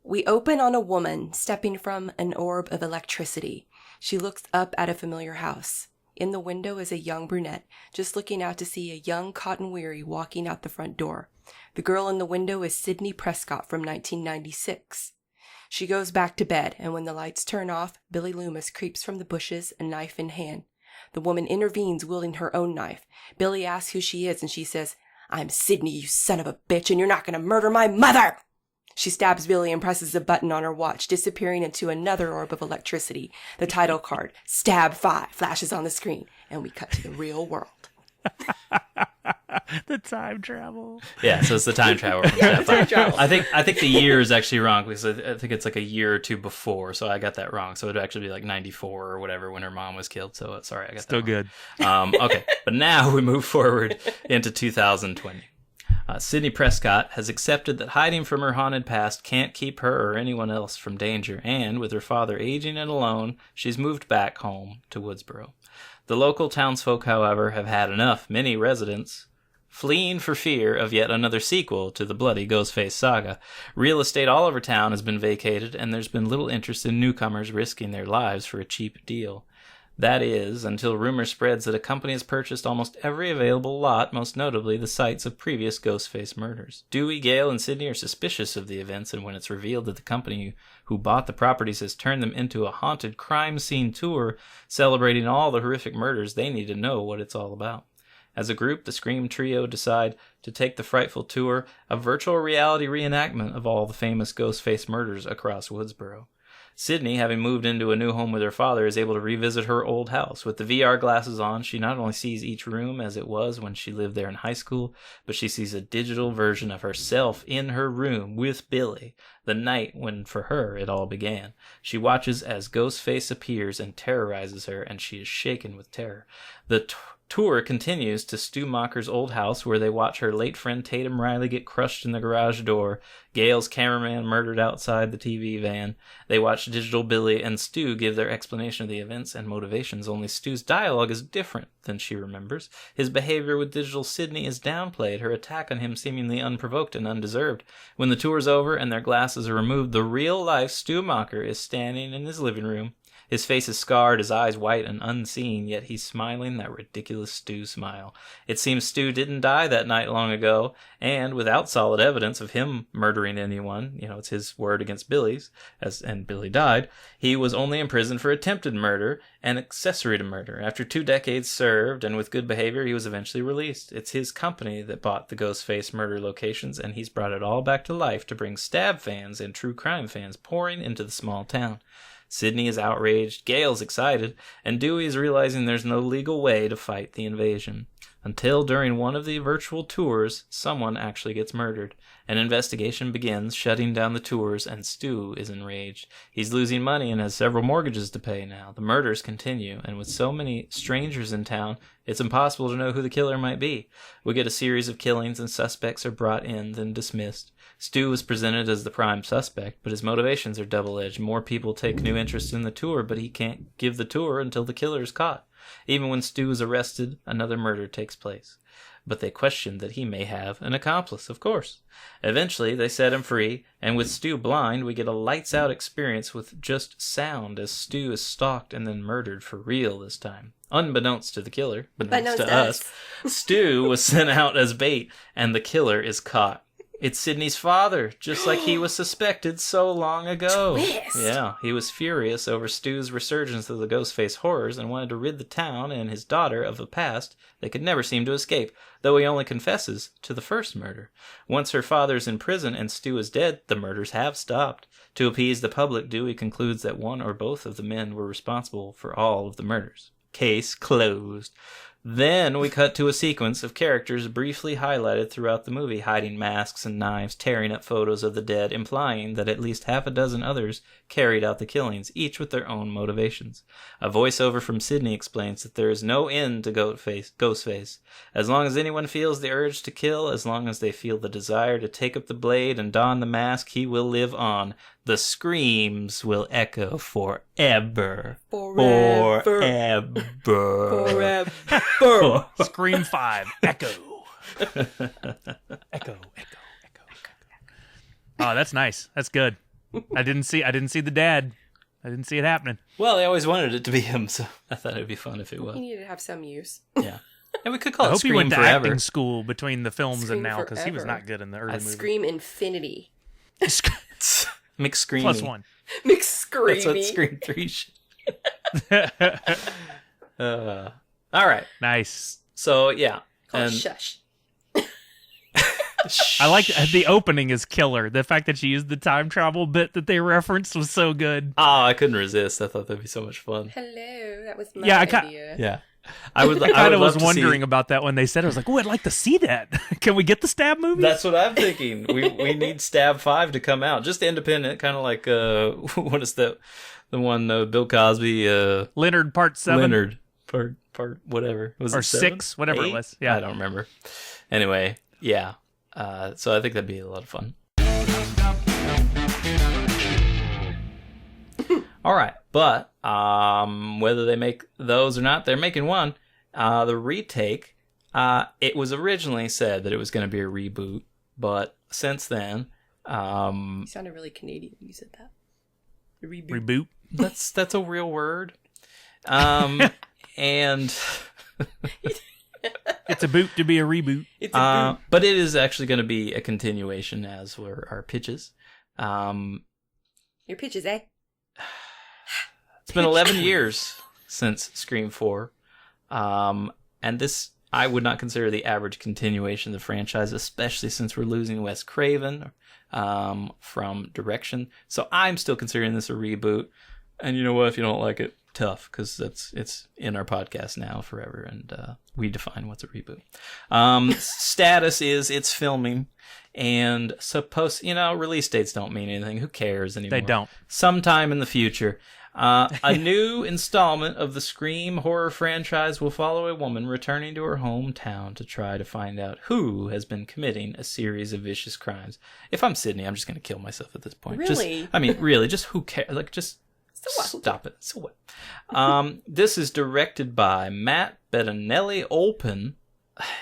We open on a woman stepping from an orb of electricity. She looks up at a familiar house. In the window is a young brunette, just looking out to see a young Cotton Weary walking out the front door. The girl in the window is Sydney Prescott from 1996. She goes back to bed, and when the lights turn off, Billy Loomis creeps from the bushes, a knife in hand. The woman intervenes, wielding her own knife. Billy asks who she is, and she says, "I'm Sydney, you son of a bitch, and you're not going to murder my mother!" She stabs Billy and presses a button on her watch, disappearing into another orb of electricity. The title card, Stab 5, flashes on the screen, and we cut to the real world. The time travel. Yeah, so it's the time travel. From Stab 5. I think the year is actually wrong because I think it's like a year or two before, so I got that wrong. So it'd actually be like 94 or whatever when her mom was killed. So sorry, I got Still that wrong. good. Okay, but now we move forward into 2020. Sydney Prescott has accepted that hiding from her haunted past can't keep her or anyone else from danger, and with her father aging and alone, she's moved back home to Woodsboro. The local townsfolk, however, have had enough, many residents fleeing for fear of yet another sequel to the bloody Ghostface saga. Real estate all over town has been vacated, and there's been little interest in newcomers risking their lives for a cheap deal. That is, until rumor spreads that a company has purchased almost every available lot, most notably the sites of previous Ghostface murders. Dewey, Gale, and Sydney are suspicious of the events, and when it's revealed that the company who bought the properties has turned them into a haunted crime scene tour celebrating all the horrific murders, they need to know what it's all about. As a group, the Scream Trio decide to take the frightful tour, a virtual reality reenactment of all the famous Ghostface murders across Woodsboro. Sydney, having moved into a new home with her father, is able to revisit her old house. With the VR glasses on, she not only sees each room as it was when she lived there in high school, but she sees a digital version of herself in her room with Billy, the night when, for her, it all began. She watches as Ghostface appears and terrorizes her, and she is shaken with terror. The tour continues to Stu Macher's old house, where they watch her late friend Tatum Riley get crushed in the garage door, Gail's cameraman murdered outside the TV van. They watch Digital Billy and Stu give their explanation of the events and motivations, only Stu's dialogue is different than she remembers. His behavior with Digital Sydney is downplayed, her attack on him seemingly unprovoked and undeserved. When the tour's over and their glasses are removed, the real-life Stu Macher is standing in his living room. His face is scarred, his eyes white and unseeing, yet he's smiling that ridiculous Stu smile. It seems Stu didn't die that night long ago, and without solid evidence of him murdering anyone, it's his word against Billy's, and Billy died, he was only in prison for attempted murder and accessory to murder. After 2 decades served, and with good behavior, he was eventually released. It's his company that bought the Ghostface murder locations, and he's brought it all back to life to bring stab fans and true crime fans pouring into the small town. Sydney is outraged, Gail's excited, and Dewey is realizing there's no legal way to fight the invasion. Until during one of the virtual tours, someone actually gets murdered. An investigation begins, shutting down the tours, and Stu is enraged. He's losing money and has several mortgages to pay now. The murders continue, and with so many strangers in town, it's impossible to know who the killer might be. We get a series of killings, and suspects are brought in, then dismissed. Stu is presented as the prime suspect, but his motivations are double-edged. More people take new interest in the tour, but he can't give the tour until the killer is caught. Even when Stu is arrested, another murder takes place. But they question that he may have an accomplice, of course. Eventually, they set him free, and with Stu blind, we get a lights-out experience with just sound as Stu is stalked and then murdered for real this time. Unbeknownst to the killer, beknownst to us, Stu was sent out as bait, and the killer is caught. It's Sydney's father, just like he was suspected so long ago. Twist. Yeah, he was furious over Stu's resurgence of the Ghostface horrors and wanted to rid the town and his daughter of a past they could never seem to escape, though he only confesses to the first murder. Once her father's in prison and Stu is dead, the murders have stopped. To appease the public, Dewey concludes that one or both of the men were responsible for all of the murders. Case closed. Then we cut to a sequence of characters briefly highlighted throughout the movie, hiding masks and knives, tearing up photos of the dead, implying that at least half a dozen others carried out the killings, each with their own motivations. A voiceover from Sydney explains that there is no end to Ghostface. As long as anyone feels the urge to kill, as long as they feel the desire to take up the blade and don the mask, he will live on. The screams will echo forever. Forever. Scream 5. Echo. Echo. Oh, that's nice. That's good. I didn't see the dad. I didn't see it happening. Well, they always wanted it to be him, so I thought it'd be fun if it was. He needed to have some use. Yeah. And we could call I it hope Scream he went to Forever. acting school between the films Scream and now, because he was Forever. not good in the early movies. Scream Infinity. McScreamy. +1. McScreamy. That's what Scream 3 should. All right. Nice. So, yeah. Called Shush. I like the opening is killer. The fact that she used the time travel bit that they referenced was so good. Oh, I couldn't resist. I thought that'd be so much fun. Hello, that was my Yeah, idea. Yeah. I kind of was wondering about that when they said it. I was like, oh, I'd like to see that. Can we get the Stab movie? That's what I'm thinking. We need Stab 5 to come out. Just independent, kind of like, what is that? The one, Bill Cosby. Leonard Part 7. Leonard Part whatever. Was or it 7? 6, whatever 8? it was. Yeah. I don't remember. Anyway, yeah. So I think that'd be a lot of fun. All right, but whether they make those or not, they're making one. The retake, it was originally said that it was going to be a reboot, but since then... You sounded really Canadian when you said that. Reboot. That's a real word. And... It's a boot to be a reboot. It's a boot. But it is actually going to be a continuation, as were our pitches. Your pitches, eh? It's been 11 years since Scream 4. And this, I would not consider the average continuation of the franchise, especially since we're losing Wes Craven from direction. So I'm still considering this a reboot. And you know what? If you don't like it, tough, because it's in our podcast now forever, and we define what's a reboot. Status is it's filming, and release dates don't mean anything. Who cares anymore? They don't. Sometime in the future, a new installment of the Scream horror franchise will follow a woman returning to her hometown to try to find out who has been committing a series of vicious crimes. If I'm Sydney, I'm just going to kill myself at this point. Really? Really, just who cares? Like, just... Stop it. So what? This is directed by Matt Bettinelli-Olpin.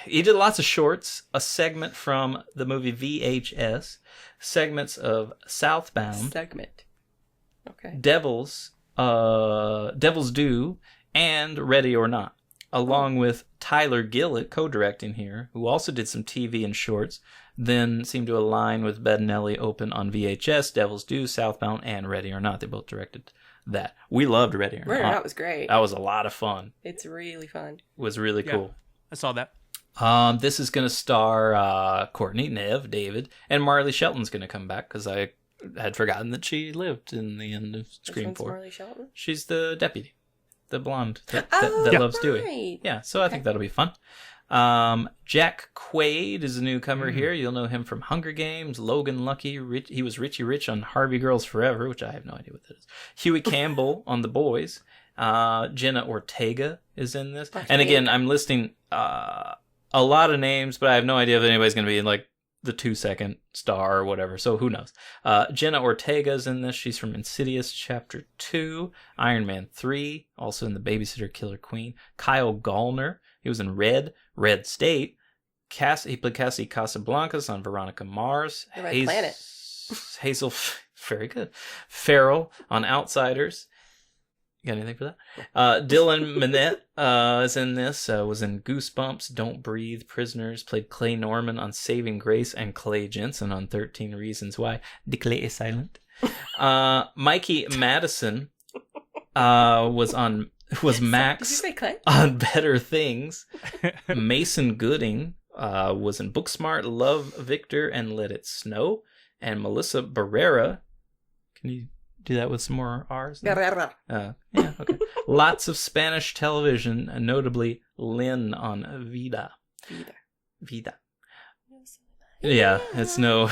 He did lots of shorts, a segment from the movie VHS, segments of Southbound, Okay. Devil's Due, and Ready or Not, along with Tyler Gillett co-directing here, who also did some TV and shorts, then seemed to align with Bettinelli-Olpin on VHS, Devil's Due, Southbound, and Ready or Not. They both directed that. We loved Ready or Not. Ready or Not was great. That was a lot of fun. It's really fun. It was really cool. I saw that. This is going to star Courtney, Nev, David, and Marley Shelton's going to come back, because I had forgotten that she lived in the end of Scream 4. Marley Shelton? She's the deputy, the blonde that Yeah. loves Right. Dewey. Yeah, so I think that'll be fun. Jack Quaid is a newcomer here. You'll know him from Hunger Games, Logan Lucky. He was Richie Rich on Harvey Girls Forever, which I have no idea what that is. Huey Campbell on The Boys. Jenna Ortega is in this. And again, I'm listing a lot of names, but I have no idea if anybody's going to be in like the 2-second star or whatever, so who knows. Jenna Ortega's in this. She's from Insidious Chapter 2, Iron Man 3, also in The Babysitter Killer Queen. Kyle Gallner, he was in Red State. He played Cassie Casablancas on Veronica Mars. The Red Planet. Hazel, very good. Farrell on Outsiders. You got anything for that? Dylan Minnette is in this. Was in Goosebumps, Don't Breathe, Prisoners. Played Clay Norman on Saving Grace and Clay Jensen on 13 Reasons Why. The Clay is silent. Mikey Madison was Max Did you say Clay? on Better Things. Mason Gooding was in Booksmart, Love Victor, and Let It Snow. And Melissa Barrera. Can you do that with some more R's? Yeah, okay. Lots of Spanish television, notably Lynn on Vida. Yeah, it's no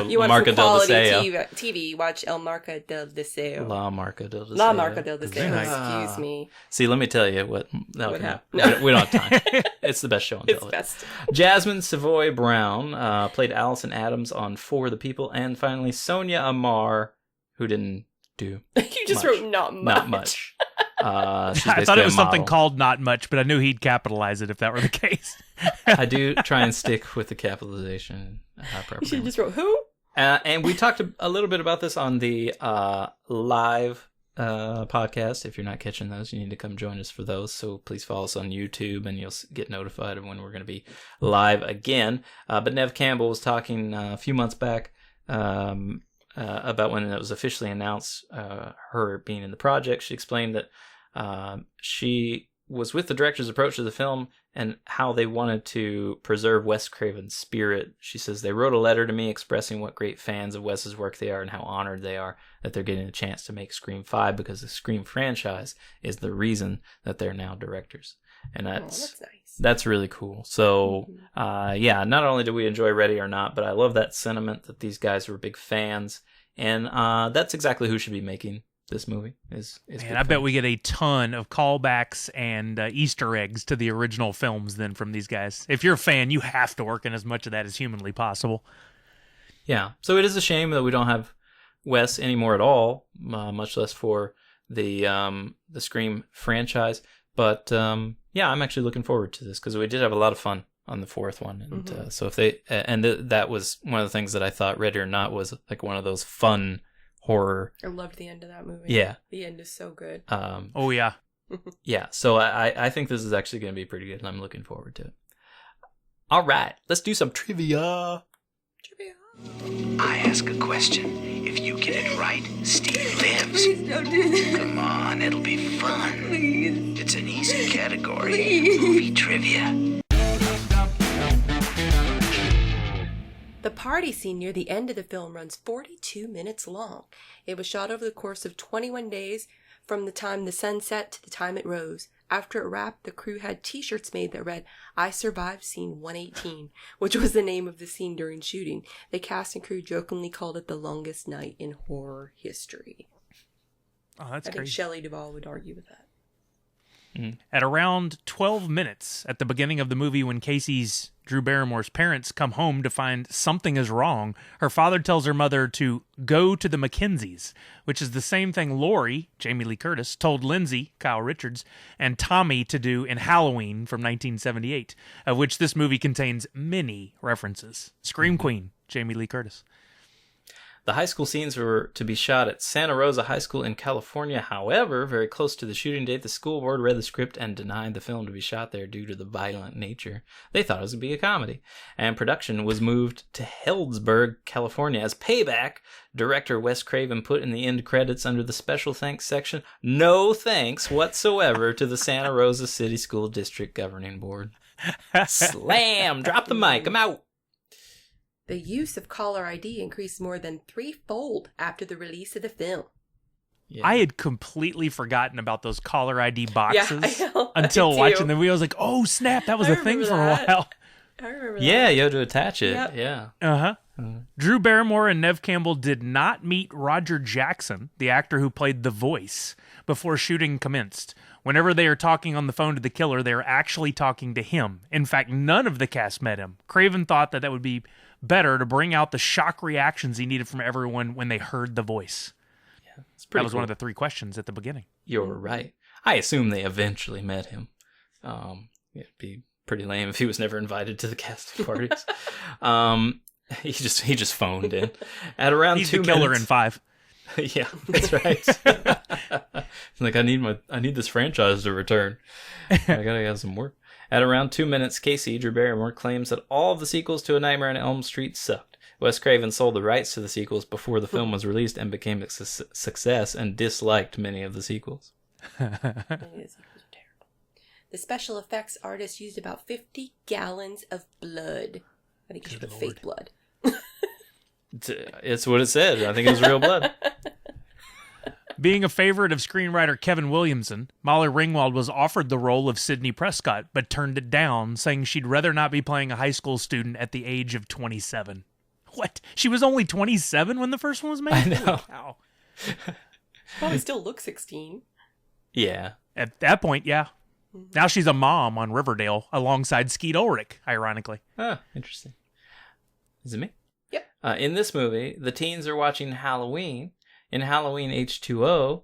you want Marca some del quality Deseo. TV, watch El Marca del Deseo. La Marca del Deseo. La Marca del Deseo, Nice. excuse me. See, let me tell you what happened? we don't have time. It's the best show on It's television. best. Jasmine Savoy Brown played Allison Adams on For the People. And finally, Sonia Amar, who didn't do You just much. wrote not much. Not much. She's I basically thought it a was something model. called Not Much, but I knew he'd capitalize it if that were the case. I do try and stick with the capitalization You should properly. have just wrote who? And we talked a little bit about this on the live podcast. If you're not catching those, you need to come join us for those. So please follow us on YouTube, and you'll get notified of when we're going to be live again. But Nev Campbell was talking a few months back about when it was officially announced, her being in the project. She explained that she was with the director's approach to the film and how they wanted to preserve Wes Craven's spirit. She says, they wrote a letter to me expressing what great fans of Wes's work they are and how honored they are that they're getting a chance to make Scream 5 because the Scream franchise is the reason that they're now directors. And that's nice. That's really cool. So, yeah, not only do we enjoy Ready or Not, but I love that sentiment that these guys were big fans. And that's exactly who should be making this movie. And I bet we get a ton of callbacks and Easter eggs to the original films then from these guys. If you're a fan, you have to work in as much of that as humanly possible. Yeah. So it is a shame that we don't have Wes anymore at all, much less for the Scream franchise. But yeah, I'm actually looking forward to this because we did have a lot of fun on the fourth one. And so if they that was one of the things that I thought Ready or Not was like one of those fun horror. I loved the end of that movie. Yeah. The end is so good. Oh, yeah. Yeah. So I think this is actually going to be pretty good, and I'm looking forward to it. All right. Let's do some trivia. I ask a question. If you get it right, Steve lives. Please don't do that. Come on, it'll be fun. Please. It's an easy category. Please. Movie trivia. The party scene near the end of the film runs 42 minutes long. It was shot over the course of 21 days from the time the sun set to the time it rose. After it wrapped, the crew had t-shirts made that read, "I survived scene 118, which was the name of the scene during shooting. The cast and crew jokingly called it the longest night in horror history. Oh, that's I think crazy. Shelley Duvall would argue with that. At around 12 minutes at the beginning of the movie, when Casey's Drew Barrymore's parents come home to find something is wrong, her father tells her mother to go to the Mackenzies, which is the same thing Laurie, Jamie Lee Curtis, told Lindsay, Kyle Richards, and Tommy to do in Halloween from 1978, of which this movie contains many references. Scream Queen, Jamie Lee Curtis. The high school scenes were to be shot at Santa Rosa High School in California. However, very close to the shooting date, the school board read the script and denied the film to be shot there due to the violent nature. They thought it was going to be a comedy. And production was moved to Healdsburg, California. As payback, director Wes Craven put in the end credits under the special thanks section, "No thanks whatsoever to the Santa Rosa City School District Governing Board." Slam! Drop the mic. I'm out. The use of caller ID increased more than threefold after the release of the film. Yeah. I had completely forgotten about those caller ID boxes I know. until I do. watching the movie. I was like, oh, snap, that was I a thing for remember a that. while. I remember Yeah, that. you had to attach it. Yep. Yeah. Uh-huh. Drew Barrymore and Neve Campbell did not meet Roger Jackson, the actor who played the voice, before shooting commenced. Whenever they are talking on the phone to the killer, they are actually talking to him. In fact, none of the cast met him. Craven thought that would be better to bring out the shock reactions he needed from everyone when they heard the voice. Yeah, it's pretty That was cool. one of the three questions at the beginning. You're right. I assume they eventually met him. It'd be pretty lame if he was never invited to the casting parties. He just phoned in at around He's 2 the killer minutes. in 5. Yeah, that's right. Like I need this franchise to return. I gotta have some work. At around 2 minutes, Casey, Drew Barrymore, claims that all of the sequels to A Nightmare on Elm Street sucked. Wes Craven sold the rights to the sequels before the film was released and became a success and disliked many of the sequels. The sequels are terrible. The special effects artist used about 50 gallons of blood. I think you should put fake blood. It's what it said. I think it was real blood. Being a favorite of screenwriter Kevin Williamson, Molly Ringwald was offered the role of Sidney Prescott, but turned it down, saying she'd rather not be playing a high school student at the age of 27. What? She was only 27 when the first one was made? I know. Wow. Probably still looks 16. Yeah. At that point, yeah. Now she's a mom on Riverdale alongside Skeet Ulrich, ironically. Ah, interesting. Is it me? Yep. In this movie, the teens are watching Halloween. In Halloween H2O,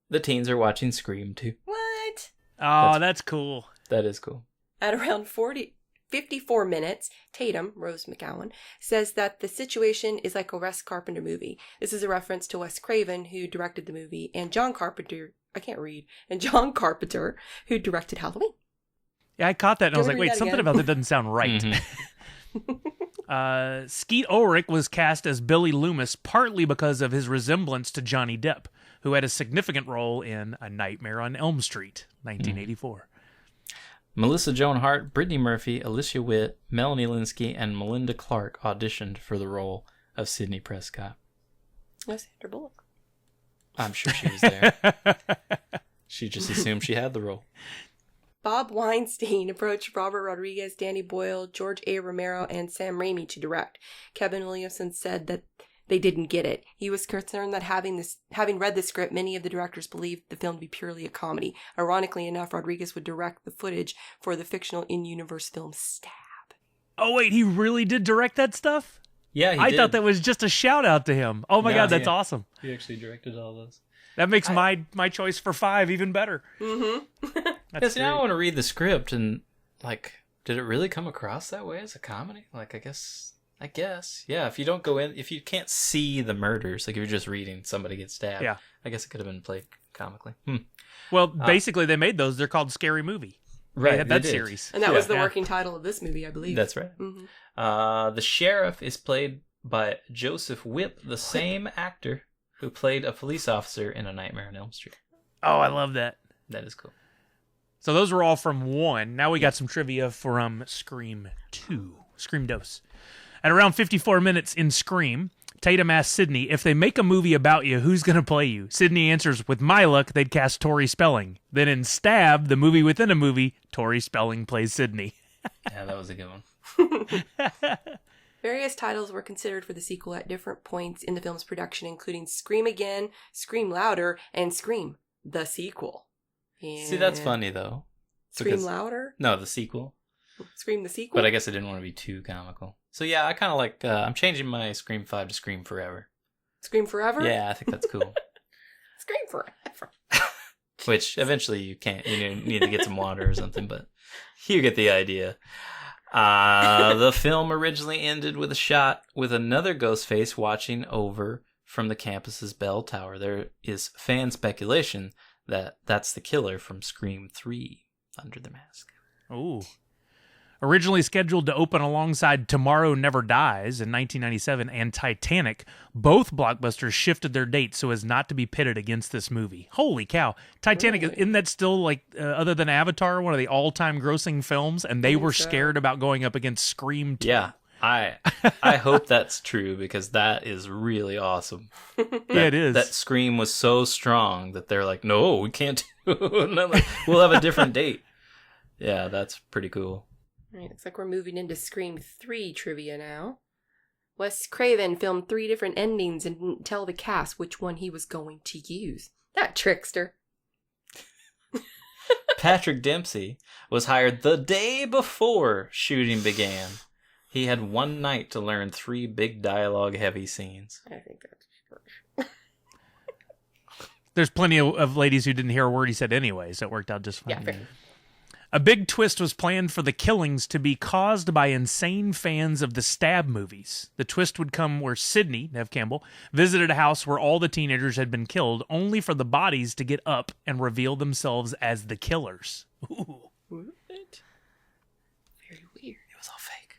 the teens are watching Scream 2. What? Oh, that's cool. That is cool. At around 54 minutes, Tatum, Rose McGowan, says that the situation is like a Wes Carpenter movie. This is a reference to Wes Craven, who directed the movie, and John Carpenter, who directed Halloween. Yeah, I caught that and I was Do you like, want wait, to read that something again? about that doesn't sound right. Mhm. Skeet Ulrich was cast as Billy Loomis partly because of his resemblance to Johnny Depp, who had a significant role in A Nightmare on Elm Street, 1984. Melissa Joan Hart, Brittany Murphy, Alicia Witt, Melanie Linsky, and Melinda Clark auditioned for the role of Sidney Prescott. That's Sandra Bullock. I'm sure she was there. She just assumed she had the role. Bob Weinstein approached Robert Rodriguez, Danny Boyle, George A. Romero, and Sam Raimi to direct. Kevin Williamson said that they didn't get it. He was concerned that having read the script, many of the directors believed the film to be purely a comedy. Ironically enough, Rodriguez would direct the footage for the fictional in-universe film Stab. Oh, wait, he really did direct that stuff? Yeah, he I did. thought that was just a shout-out to him. Oh, my God, that's awesome. He actually directed all those. That makes my choice for 5 even better. Mm-hmm. That's now I want to read the script and, like, did it really come across that way as a comedy? Like, I guess, yeah. If you can't see the murders, like if you're just reading somebody get stabbed, Yeah. I guess it could have been played comically. Well, basically, they made those. They're called Scary Movie. Right, They had that they did. series. And that was the working title of this movie, I believe. That's right. Mm-hmm. The sheriff is played by Joseph Whipp, the same actor who played a police officer in A Nightmare on Elm Street. Oh, I love that. That is cool. So those were all from 1. Now we got some trivia from Scream 2. Scream Dose. At around 54 minutes in Scream, Tatum asks Sidney, if they make a movie about you, who's going to play you? Sidney answers, with my luck, they'd cast Tori Spelling. Then in Stab, the movie within a movie, Tori Spelling plays Sidney. Yeah, that was a good one. Various titles were considered for the sequel at different points in the film's production, including Scream Again, Scream Louder, and Scream, the sequel. And See, that's funny, though. Scream Louder? No, the sequel. Scream the sequel? But I guess I didn't want to be too comical. So yeah, I kind of like, I'm changing my Scream 5 to Scream Forever. Scream Forever? Yeah, I think that's cool. Scream Forever. Which eventually you can't, you need to get some water or something, but you get the idea. The film originally ended with a shot with another ghost face watching over from the campus's bell tower. There is fan speculation that that's the killer from Scream 3, Under the Mask. Ooh. Originally scheduled to open alongside Tomorrow Never Dies in 1997 and Titanic, both blockbusters shifted their dates so as not to be pitted against this movie. Holy cow. Titanic, isn't that still, like, other than Avatar, one of the all-time grossing films? And they were scared about going up against Scream 2. Yeah, I hope that's true because that is really awesome. Yeah, it is. That Scream was so strong that they're like, no, we can't do it. We'll have a different date. Yeah, that's pretty cool. All right, looks like we're moving into Scream 3 trivia now. Wes Craven filmed 3 different endings and didn't tell the cast which one he was going to use. That trickster. Patrick Dempsey was hired the day before shooting began. He had one night to learn 3 big dialogue-heavy scenes. I think that's There's plenty of ladies who didn't hear a word he said anyway, so it worked out just fine. Yeah, fair. A big twist was planned for the killings to be caused by insane fans of the Stab movies. The twist would come where Sidney, Neve Campbell, visited a house where all the teenagers had been killed, only for the bodies to get up and reveal themselves as the killers. Ooh. What? Very weird. It was all fake.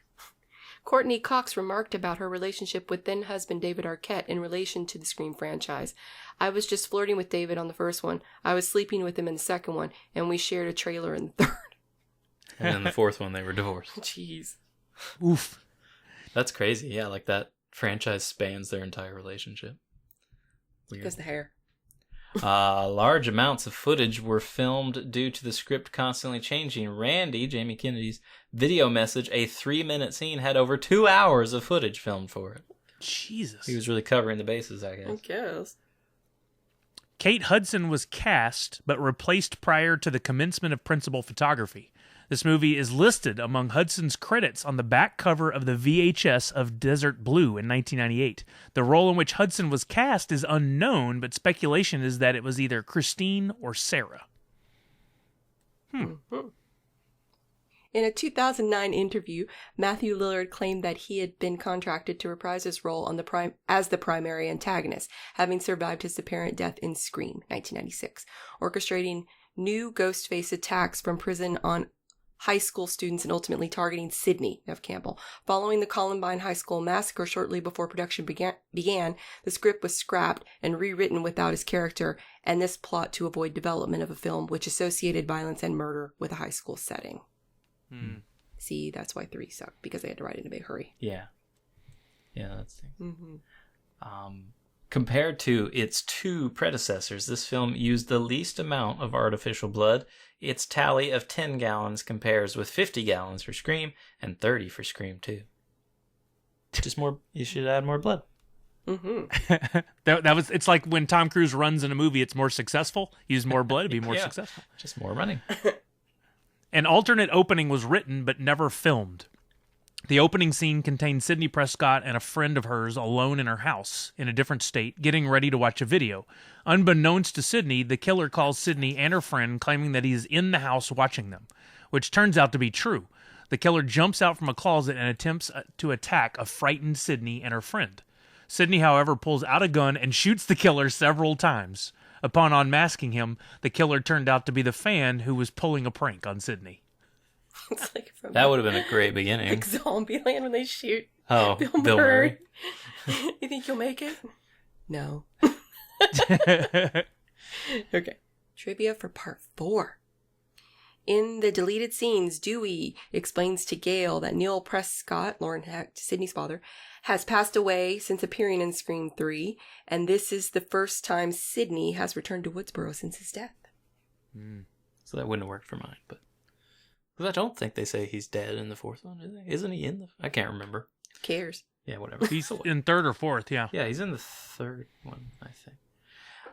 Courtney Cox remarked about her relationship with then-husband David Arquette in relation to the Scream franchise. I was just flirting with David on the first one. I was sleeping with him in the second one, and we shared a trailer in the third. And then the fourth one, they were divorced. Jeez. Oof. That's crazy. Yeah, like that franchise spans their entire relationship. Weird. Because the hair. Large amounts of footage were filmed due to the script constantly changing. Randy, Jamie Kennedy's video message, a 3-minute scene, had over 2 hours of footage filmed for it. Jesus. He was really covering the bases, I guess. I guess. Kate Hudson was cast, but replaced prior to the commencement of principal photography. This movie is listed among Hudson's credits on the back cover of the VHS of Desert Blue in 1998. The role in which Hudson was cast is unknown, but speculation is that it was either Christine or Sarah. Mm-hmm. In a 2009 interview, Matthew Lillard claimed that he had been contracted to reprise his role on as the primary antagonist, having survived his apparent death in Scream, 1996, orchestrating new Ghostface attacks from prison on high school students and ultimately targeting Sidney, Nev Campbell. Following the Columbine High School massacre shortly before production began, the script was scrapped and rewritten without his character, and this plot to avoid development of a film which associated violence and murder with a high school setting. See, that's why 3 sucked, because they had to write it in a big hurry. Yeah. Yeah, that's the thing. Compared to its 2 predecessors, this film used the least amount of artificial blood. Its tally of 10 gallons compares with 50 gallons for Scream and 30 for Scream 2. Just more, you should add more blood. that was. It's like when Tom Cruise runs in a movie, it's more successful. Use more blood, it'd be more successful. Just more running. An alternate opening was written but never filmed. The opening scene contained Sidney Prescott and a friend of hers alone in her house in a different state, getting ready to watch a video. Unbeknownst to Sidney, the killer calls Sidney and her friend, claiming that he is in the house watching them, which turns out to be true. The killer jumps out from a closet and attempts to attack a frightened Sidney and her friend. Sidney, however, pulls out a gun and shoots the killer several times. Upon unmasking him, the killer turned out to be the fan who was pulling a prank on Sidney. It's like from That would have been a great beginning. like Zombieland when they shoot Bill Murray. You think you'll make it? No. Okay. Trivia for part 4. In the deleted scenes, Dewey explains to Gail that Neil Prescott, Lauren Hecht, Sidney's father, has passed away since appearing in Scream 3, and this is the first time Sidney has returned to Woodsboro since his death. So that wouldn't have worked for mine, but... Because I don't think they say he's dead in the 4th one, do they? Isn't he in the... I can't remember. Who cares? Yeah, whatever. He's in 3rd or 4th, yeah. Yeah, he's in the 3rd one, I think.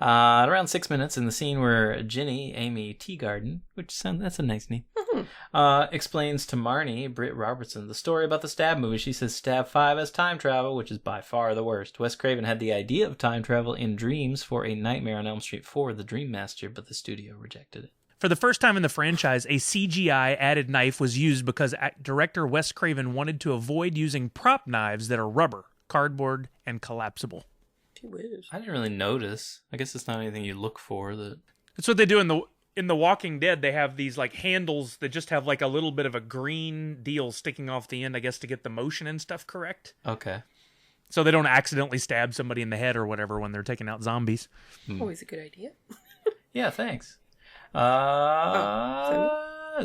At around 6 minutes in the scene where Ginny, Amy Teagarden, that's a nice name, explains to Marnie, Britt Robertson, the story about the Stab movie. She says Stab 5 has time travel, which is by far the worst. Wes Craven had the idea of time travel in dreams for A Nightmare on Elm Street 4, The Dream Master, but the studio rejected it. For the first time in the franchise, a CGI added knife was used because director Wes Craven wanted to avoid using prop knives that are rubber, cardboard, and collapsible. I didn't really notice. I guess it's not anything you look for. That's what they do in the Walking Dead. They have these like handles that just have like a little bit of a green deal sticking off the end, I guess, to get the motion and stuff correct. Okay. So they don't accidentally stab somebody in the head or whatever when they're taking out zombies. Always a good idea. Yeah, thanks. Is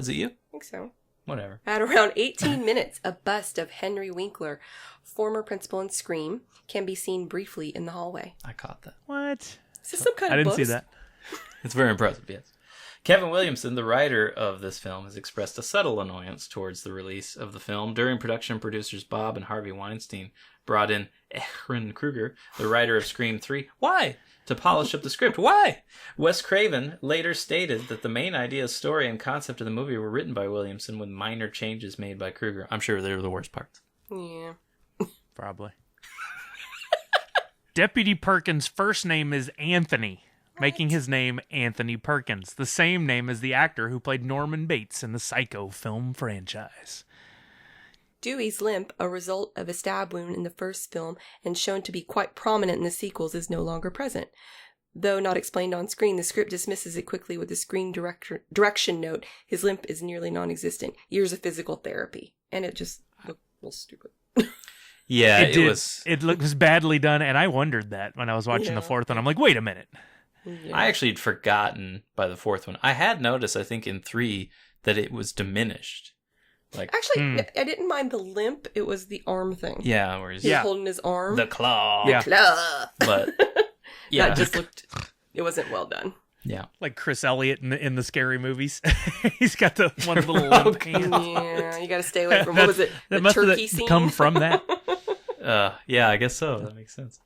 it you? I think so. Whatever. At around 18 minutes, a bust of Henry Winkler, former principal in Scream, can be seen briefly in the hallway. I caught that. What? Is this some kind I of didn't see bust? that. It's very impressive, yes. Kevin Williamson, the writer of this film, has expressed a subtle annoyance towards the release of the film. During production, producers Bob and Harvey Weinstein brought in Ehren Kruger, the writer of Scream 3. Why? To polish up the script. Why? Wes Craven later stated that the main idea, story, and concept of the movie were written by Williamson with minor changes made by Kruger. I'm sure they were the worst parts. Yeah. Probably. Deputy Perkins' first name is Anthony, making his name Anthony Perkins, the same name as the actor who played Norman Bates in the Psycho film franchise. Dewey's limp, a result of a stab wound in the first film and shown to be quite prominent in the sequels, is no longer present. Though not explained on screen, the script dismisses it quickly with a screen direction note. His limp is nearly non-existent. Years of physical therapy. And it just looked a little stupid. Yeah, it was badly done, and I wondered that when I was watching the 4th one. I'm like, wait a minute. Yeah. I actually had forgotten by the 4th one. I had noticed, I think, in 3 that it was diminished. Like, actually, I didn't mind the limp. It was the arm thing. Yeah, where he's holding his arm. The claw. The claw. But yeah, that just looked. It wasn't well done. Yeah, like Chris Elliott in the scary movies. He's got the one little limp hand. Yeah, you got to stay away from what was it? That the must turkey have scene. come from that. Yeah, I guess so. That makes sense.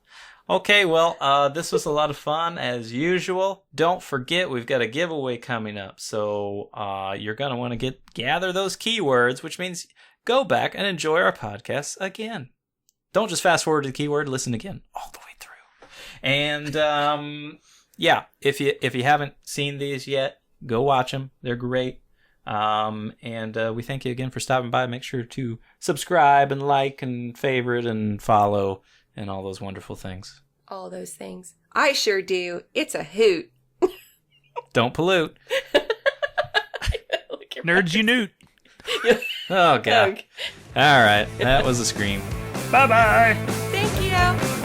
Okay, well, this was a lot of fun as usual. Don't forget, we've got a giveaway coming up, so you're gonna want to gather those keywords, which means go back and enjoy our podcasts again. Don't just fast forward to the keyword; listen again all the way through. And yeah, if you haven't seen these yet, go watch them. They're great. And we thank you again for stopping by. Make sure to subscribe and like and favorite and follow and all those wonderful things. All those things. I sure do. It's a hoot. Don't pollute. Nerds you newt. Oh, God. Okay. All right. That was a scream. Bye-bye. Thank you.